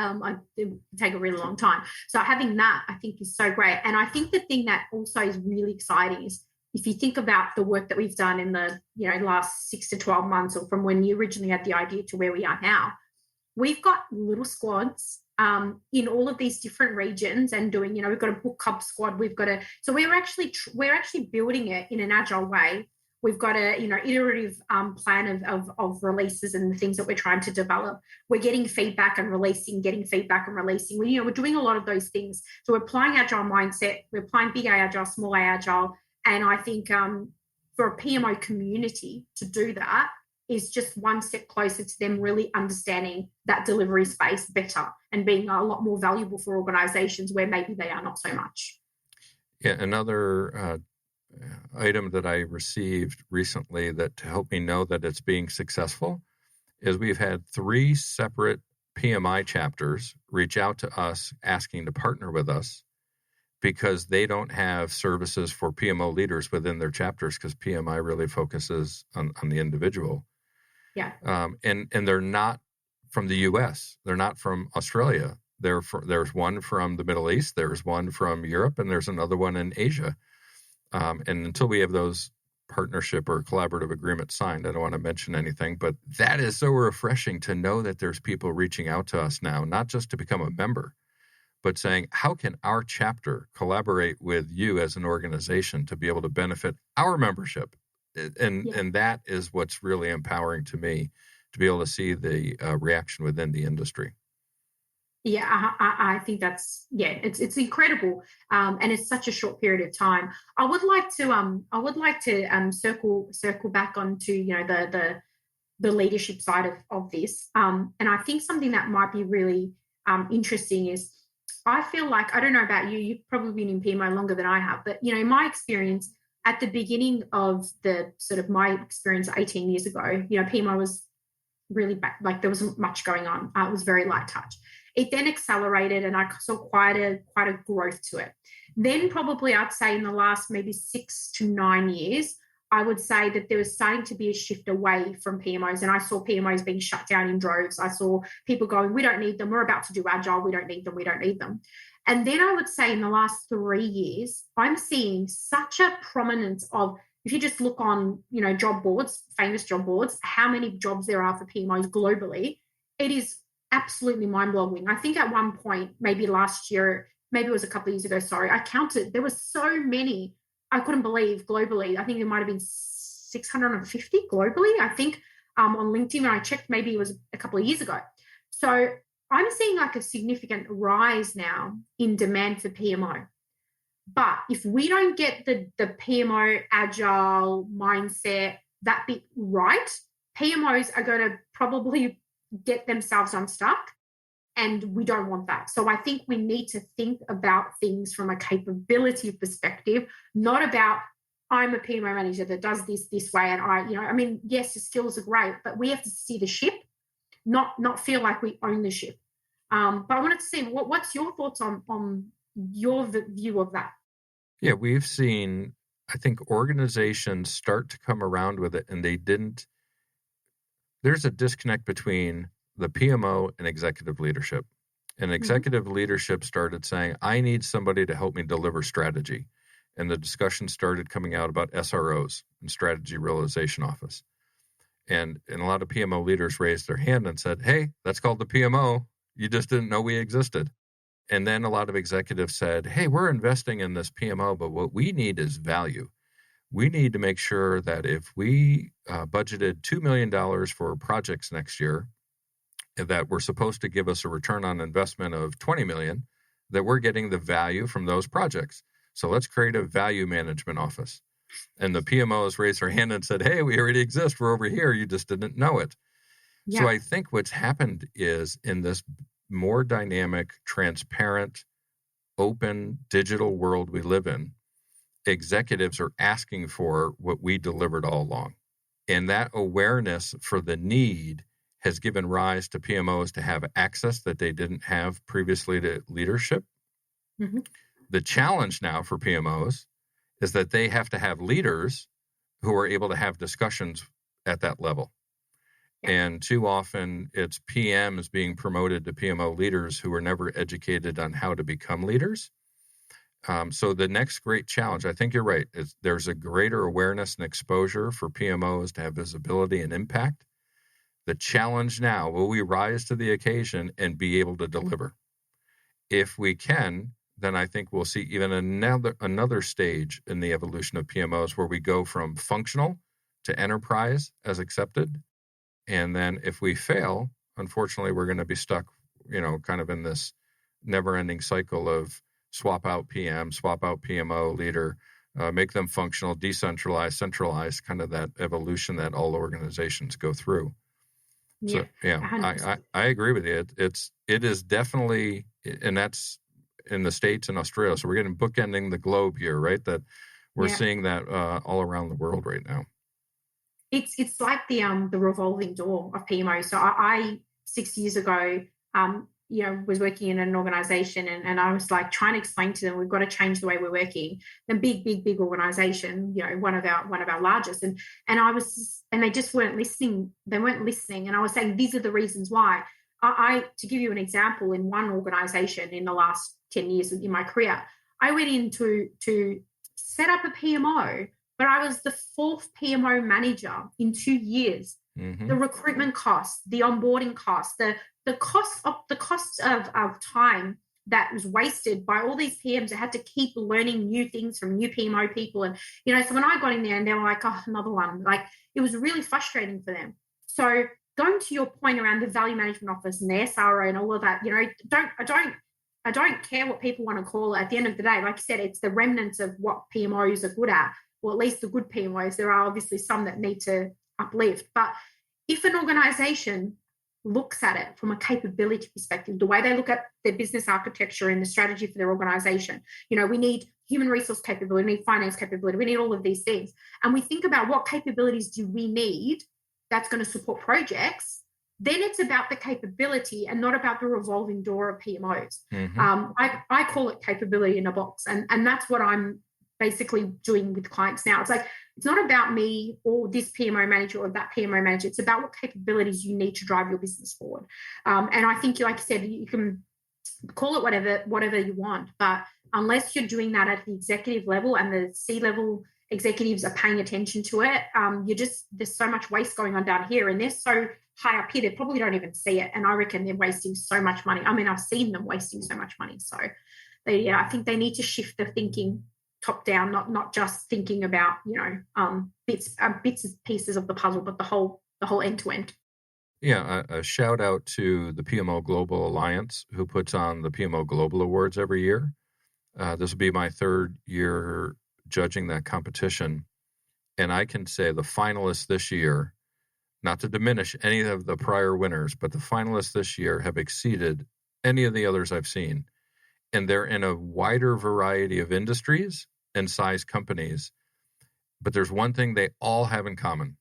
It would take a really long time. So having that, I think, is so great. And I think the thing that also is really exciting is if you think about the work that we've done in the last 6 to 12 months, or from when you originally had the idea to where we are now, we've got little squads in all of these different regions and doing, we've got a book club squad. So we're actually building it in an agile way. We've got a, iterative plan of releases and the things that we're trying to develop. We're getting feedback and releasing, We're doing a lot of those things. So we're applying agile mindset. We're applying big A agile, small A agile. And I think for a PMO community to do that is just one step closer to them really understanding that delivery space better and being a lot more valuable for organizations where maybe they are not so much. Yeah, another item that I received recently that to help me know that it's being successful is we've had 3 separate PMI chapters reach out to us asking to partner with us because they don't have services for PMO leaders within their chapters, because PMI really focuses on the individual. Yeah. And they're not from the U.S. They're not from Australia. There's one from the Middle East, there's one from Europe, and there's another one in Asia. And until we have those partnership or collaborative agreements signed, I don't want to mention anything, but that is so refreshing to know that there's people reaching out to us now, not just to become a member, but saying, how can our chapter collaborate with you as an organization to be able to benefit our membership? And that is what's really empowering to me, to be able to see the reaction within the industry. Yeah, I think that's, it's incredible, and it's such a short period of time. I would like to circle back onto the leadership side of this, and I think something that might be really interesting is, I feel like, I don't know about you, you've probably been in PMO longer than I have, but in my experience at the beginning of the sort of my experience 18 years ago, PMO was really bad, like there wasn't much going on. It was very light touch. It then accelerated, and I saw quite a growth to it. Then probably I'd say in the last maybe 6 to 9 years, I would say that there was starting to be a shift away from PMOs, and I saw PMOs being shut down in droves. I saw people going, we don't need them. We're about to do Agile. We don't need them. And then I would say in the last 3 years, I'm seeing such a prominence of, if you just look on, job boards, famous job boards, how many jobs there are for PMOs globally, it is absolutely mind-blowing. I think at one point, maybe last year, maybe it was a couple of years ago, I counted, there were so many, I couldn't believe globally. I think there might have been 650 globally, I think, on LinkedIn when I checked, maybe it was a couple of years ago. So I'm seeing like a significant rise now in demand for PMO. But if we don't get the PMO agile mindset, that bit right, PMOs are going to probably get themselves unstuck, and we don't want that. So I think we need to think about things from a capability perspective, not about, I'm a PMO manager that does this way, and yes, the skills are great, but we have to steer the ship, not feel like we own the ship. But I wanted to see what's your thoughts on your view of that? Yeah, we've seen, I think, organizations start to come around with it, and they didn't. There's a disconnect between the PMO and executive leadership. And executive leadership started saying, I need somebody to help me deliver strategy. And the discussion started coming out about SROs and Strategy Realization Office. And a lot of PMO leaders raised their hand and said, hey, that's called the PMO. You just didn't know we existed. And then a lot of executives said, hey, we're investing in this PMO, but what we need is value. We need to make sure that if we budgeted $2 million for projects next year, that we're supposed to give us a return on investment of $20 million, that we're getting the value from those projects. So let's create a value management office. And the PMOs raised their hand and said, hey, we already exist. We're over here. You just didn't know it. Yeah. So I think what's happened is, in this more dynamic, transparent, open digital world we live in, executives are asking for what we delivered all along. And that awareness for the need has given rise to PMOs to have access that they didn't have previously to leadership. Mm-hmm. The challenge now for PMOs is that they have to have leaders who are able to have discussions at that level. And too often it's PMs being promoted to PMO leaders who were never educated on how to become leaders. So the next great challenge, I think you're right, is there's a greater awareness and exposure for PMOs to have visibility and impact. The challenge now, will we rise to the occasion and be able to deliver? If we can, then I think we'll see even another stage in the evolution of PMOs where we go from functional to enterprise as accepted. And then if we fail, unfortunately, we're going to be stuck, kind of in this never-ending cycle of swap out PM, swap out PMO leader, make them functional, decentralize, centralize, kind of that evolution that all organizations go through. Yeah, so yeah, I agree with you. It is definitely, and that's in the States and Australia. So we're getting bookending the globe here, right? That we're seeing that all around the world right now. It's like the revolving door of PMO. So I 6 years ago, was working in an organization and I was like trying to explain to them, we've got to change the way we're working. The big organization, one of our largest, and they just weren't listening. They weren't listening. And I was saying, these are the reasons why. To give you an example, in one organization in the last 10 years in my career, I went in to set up a PMO, but I was the fourth PMO manager in 2 years. Mm-hmm. The recruitment costs, the onboarding costs, the cost of time that was wasted by all these PMs that had to keep learning new things from new PMO people. And, so when I got in there and they were like, oh, another one, like it was really frustrating for them. So going to your point around the value management office and the SRO and all of that, I don't care what people want to call it. At the end of the day, like I said, it's the remnants of what PMOs are good at, or at least the good PMOs. There are obviously some that need to uplift. But if an organization looks at it from a capability perspective, the way they look at their business architecture and the strategy for their organization, we need human resource capability, we need finance capability, we need all of these things. And we think about what capabilities do we need that's going to support projects, then it's about the capability and not about the revolving door of PMOs. Mm-hmm. I call it capability in a box. And that's what I'm basically doing with clients now. It's like, it's not about me or this PMO manager or that PMO manager. It's about what capabilities you need to drive your business forward. And I think, like I said, you can call it whatever you want, but unless you're doing that at the executive level and the C-level executives are paying attention to it, there's so much waste going on down here, and they're so high up here, they probably don't even see it. And I reckon they're wasting so much money. I mean, I've seen them wasting so much money. So I think they need to shift the thinking top down, not just thinking about, bits and pieces of the puzzle, but the whole end to end. Yeah, a shout out to the PMO Global Alliance, who puts on the PMO Global Awards every year. This will be my third year judging that competition. And I can say the finalists this year, not to diminish any of the prior winners, but the finalists this year have exceeded any of the others I've seen. And they're in a wider variety of industries and size companies. But there's one thing they all have in common.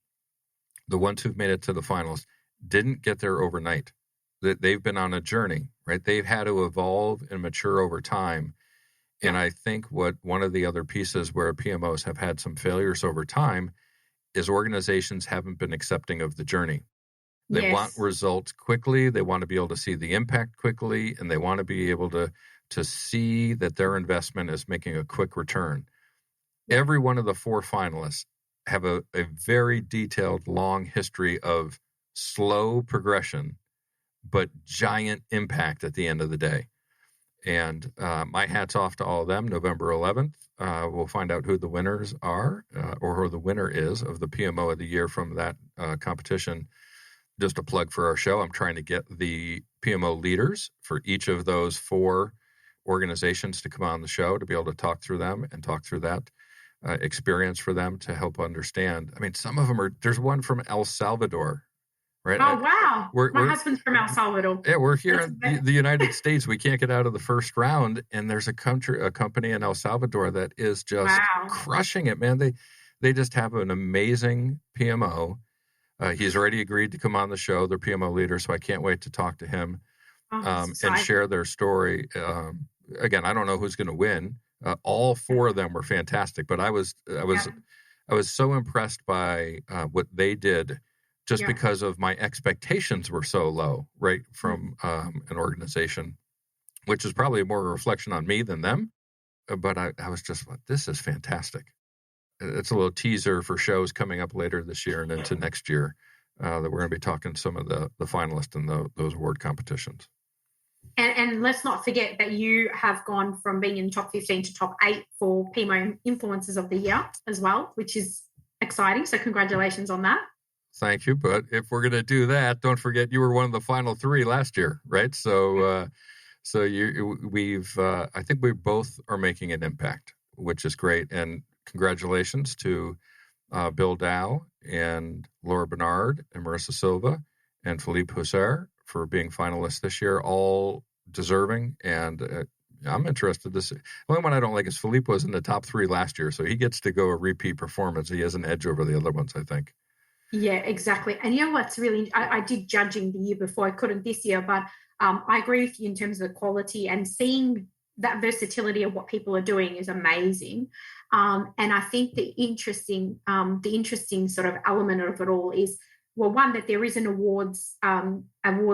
The ones who've made it to the finals didn't get there overnight. They've been on a journey, right? They've had to evolve and mature over time. And I think one of the other pieces where PMOs have had some failures over time is organizations haven't been accepting of the journey. They want results quickly. They want to be able to see the impact quickly, and they want to be able to see that their investment is making a quick return. Every one of the four finalists have a very detailed, long history of slow progression, but giant impact at the end of the day. And my hat's off to all of them. November 11th, we'll find out who the winners are, or who the winner is of the PMO of the year from that competition. Just a plug for our show. I'm trying to get the PMO leaders for each of those four organizations to come on the show to be able to talk through them and talk through that experience for them to help understand. I mean, some of them there's one from El Salvador, right? Oh, wow. My husband's from El Salvador. Yeah, we're here in the United States. We can't get out of the first round. And there's a company in El Salvador that is just crushing it, man. They just have an amazing PMO. He's already agreed to come on the show, their PMO leader, so I can't wait to talk to him and share their story. Again, I don't know who's going to win. All four of them were fantastic, but I was so impressed by what they did just because of my expectations were so low, right, from an organization, which is probably more a reflection on me than them. But I was just like, this is fantastic. It's a little teaser for shows coming up later this year and into next year that we're going to be talking to some of the finalists in those award competitions. And let's not forget that you have gone from being in top 15 to top 8 for Pmo Influencers of the Year as well, which is exciting. So congratulations on that. Thank you. But if we're going to do that, don't forget you were one of the final 3 last year, right? So, I think we both are making an impact, which is great. And congratulations to Bill Dow and Laura Bernard and Marissa Silva and Philippe Hussar for being finalists this year, all deserving. And I'm interested to see. The only one I don't like is Philippe was in the top 3 last year, so he gets to go a repeat performance. He has an edge over the other ones, I think. Yeah, exactly. And you know what's really, I did judging the year before, I couldn't this year, but I agree with you in terms of the quality, and seeing that versatility of what people are doing is amazing. And I think the interesting sort of element of it all is, well, one, that there is an awards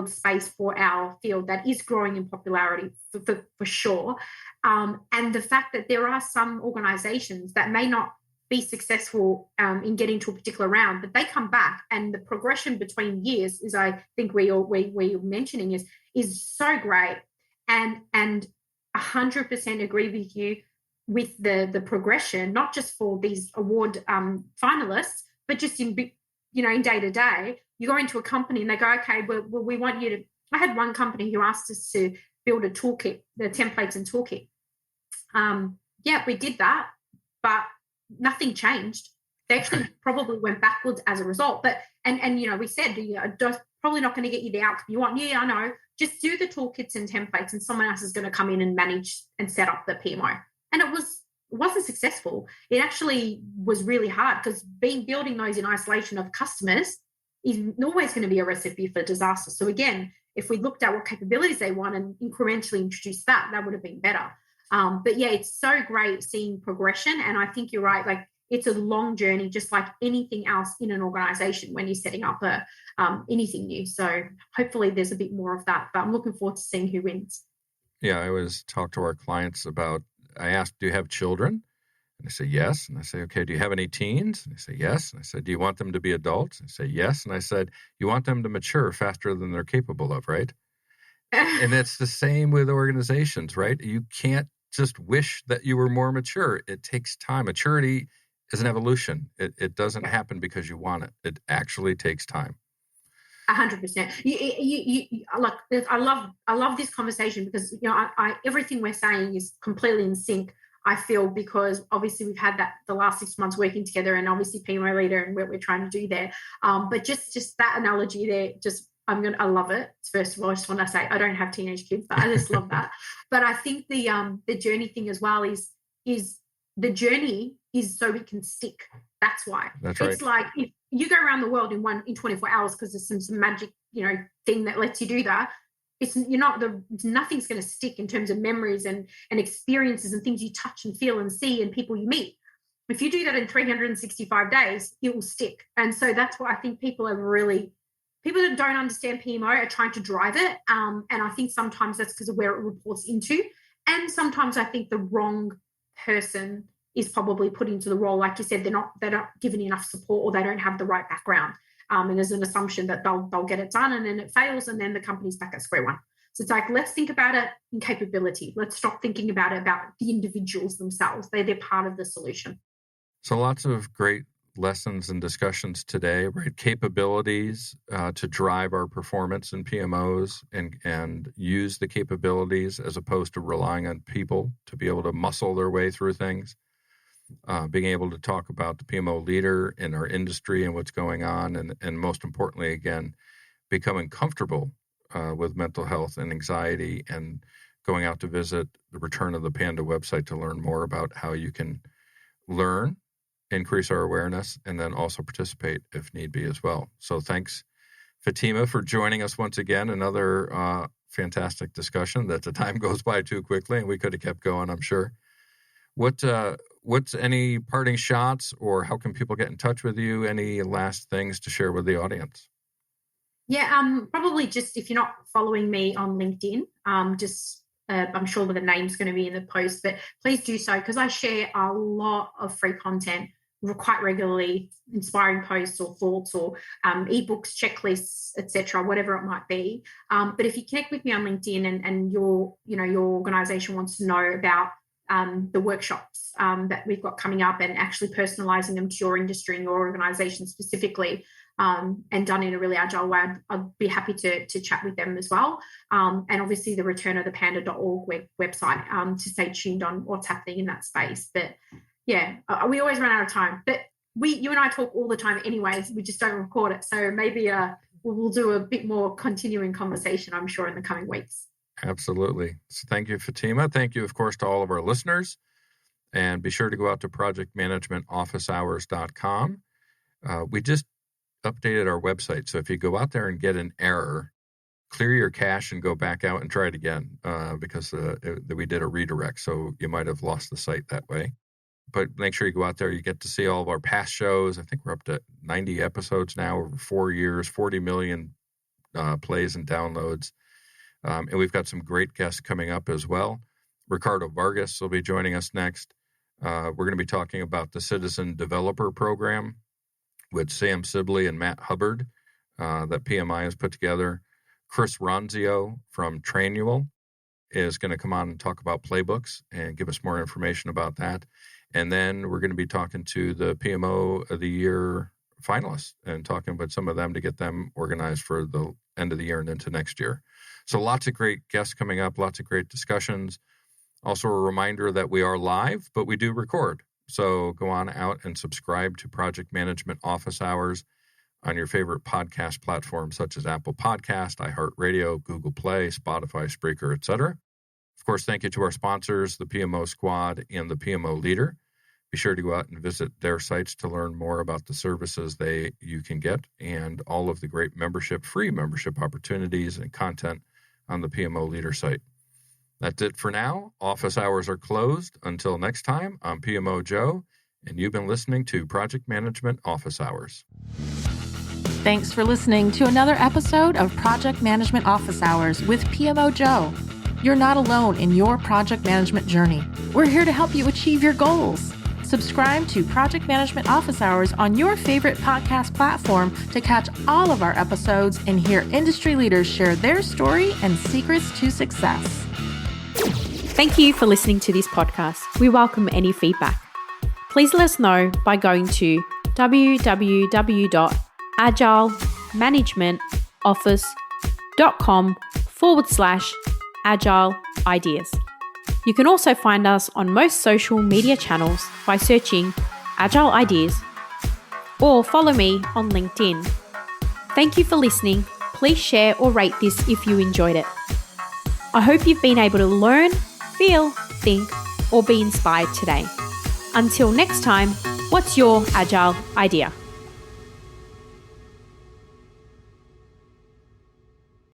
space for our field that is growing in popularity for sure. And the fact that there are some organizations that may not be successful in getting to a particular round, but they come back, and the progression between years is, I think we're mentioning is so great. And 100% agree with you with the progression, not just for these award finalists, but just in day to day. You go into a company and they go, okay, well, we want you to. I had one company who asked us to build a toolkit, the templates and toolkit. Yeah, we did that, but nothing changed. They actually probably went backwards as a result. But and we said, probably not going to get you the outcome you want. Yeah, I know. Just do the toolkits and templates, and someone else is going to come in and manage and set up the PMO. And it wasn't successful. It actually was really hard, because building those in isolation of customers is always going to be a recipe for disaster. So again, if we looked at what capabilities they want and incrementally introduced that would have been better. But yeah, it's so great seeing progression. And I think you're right. Like, it's a long journey, just like anything else in an organization when you're setting up anything new. So hopefully there's a bit more of that, but I'm looking forward to seeing who wins. Yeah, I always talk to our clients about, I ask, do you have children? And they say, yes. And I say, okay, do you have any teens? And they say, yes. And I said, do you want them to be adults? And they say, yes. And I said, you want them to mature faster than they're capable of, right? And it's the same with organizations, right? You can't just wish that you were more mature. It takes time. Maturity is an evolution. It doesn't happen because you want it. It actually takes time. 100%. Look, I love this conversation, because I everything we're saying is completely in sync, I feel, because obviously we've had the last 6 months working together, and obviously PMO leader and what we're trying to do there. But just that analogy there, I love it. First of all, I just want to say I don't have teenage kids, but I just love that. But I think the journey thing as well is the journey is so we can stick. That's why. That's right. It's like if you go around the world in 24 hours because there's some magic thing that lets you do that. Nothing's going to stick in terms of memories and experiences and things you touch and feel and see and people you meet. If you do that in 365 days, it will stick. And so that's why I think people that don't understand PMO are trying to drive it. And I think sometimes that's because of where it reports into. And sometimes I think the wrong person is probably put into the role. Like you said, they're not given enough support, or they don't have the right background. And there's an assumption that they'll get it done, and then it fails, and then the company's back at square one. So it's like, let's think about it in capability. Let's stop thinking about the individuals themselves. They're part of the solution. So lots of great lessons and discussions today, right? Capabilities to drive our performance in PMOs, and use the capabilities as opposed to relying on people to be able to muscle their way through things. Being able to talk about the PMO leader in our industry and what's going on, and most importantly, again, becoming comfortable with mental health and anxiety, and going out to visit the Return of the Panda website to learn more about how you can learn, increase our awareness, and then also participate if need be as well. So thanks, Fatima, for joining us once again. Another fantastic discussion that the time goes by too quickly, and we could have kept going, I'm sure. what's any parting shots, or how can people get in touch with you? Any last things to share with the audience? Yeah, probably just if you're not following me on LinkedIn, I'm sure the name's going to be in the post, but please do so, because I share a lot of free content quite regularly, inspiring posts or thoughts or ebooks, checklists, etc., whatever it might be. But if you connect with me on LinkedIn and your organization wants to know about the workshops that we've got coming up and actually personalizing them to your industry and your organization specifically, and done in a really agile way, I'd be happy to chat with them as well. And obviously the return of the panda.org website to stay tuned on what's happening in that space. But yeah, we always run out of time. But you and I talk all the time anyways, we just don't record it. So maybe we'll do a bit more continuing conversation, I'm sure, in the coming weeks. Absolutely. So thank you, Fatima. Thank you, of course, to all of our listeners. And be sure to go out to projectmanagementofficehours.com. We just updated our website. So if you go out there and get an error, clear your cache and go back out and try it again, because we did a redirect. So you might have lost the site that way. But make sure you go out there. You get to see all of our past shows. I think we're up to 90 episodes now over 4 years, 40 million plays and downloads. And we've got some great guests coming up as well. Ricardo Vargas will be joining us next. We're going to be talking about the Citizen Developer Program with Sam Sibley and Matt Hubbard that PMI has put together. Chris Ronzio from Trainual is going to come on and talk about playbooks and give us more information about that. And then we're going to be talking to the PMO of the Year finalists and talking about some of them to get them organized for the end of the year and into next year. So lots of great guests coming up, lots of great discussions. Also a reminder that we are live, but we do record. So go on out and subscribe to Project Management Office Hours on your favorite podcast platforms such as Apple Podcast, iHeartRadio, Google Play, Spotify, Spreaker, etc. Of course, thank you to our sponsors, the Pmo Squad and the PMO Leader. Be sure to go out and visit their sites to learn more about the services you can get and all of the great free membership opportunities and content on the PMO Leader site. That's it for now. Office hours are closed. Until next time, I'm PMO Joe, and you've been listening to Project Management Office Hours. Thanks for listening to another episode of Project Management Office Hours with PMO Joe. You're not alone in your project management journey. We're here to help you achieve your goals. Subscribe to Project Management Office Hours on your favorite podcast platform to catch all of our episodes and hear industry leaders share their story and secrets to success. Thank you for listening to this podcast. We welcome any feedback. Please let us know by going to www.agilemanagementoffice.com/Agile Ideas. You can also find us on most social media channels by searching Agile Ideas or follow me on LinkedIn. Thank you for listening. Please share or rate this if you enjoyed it. I hope you've been able to learn, feel, think, or be inspired today. Until next time, what's your Agile idea?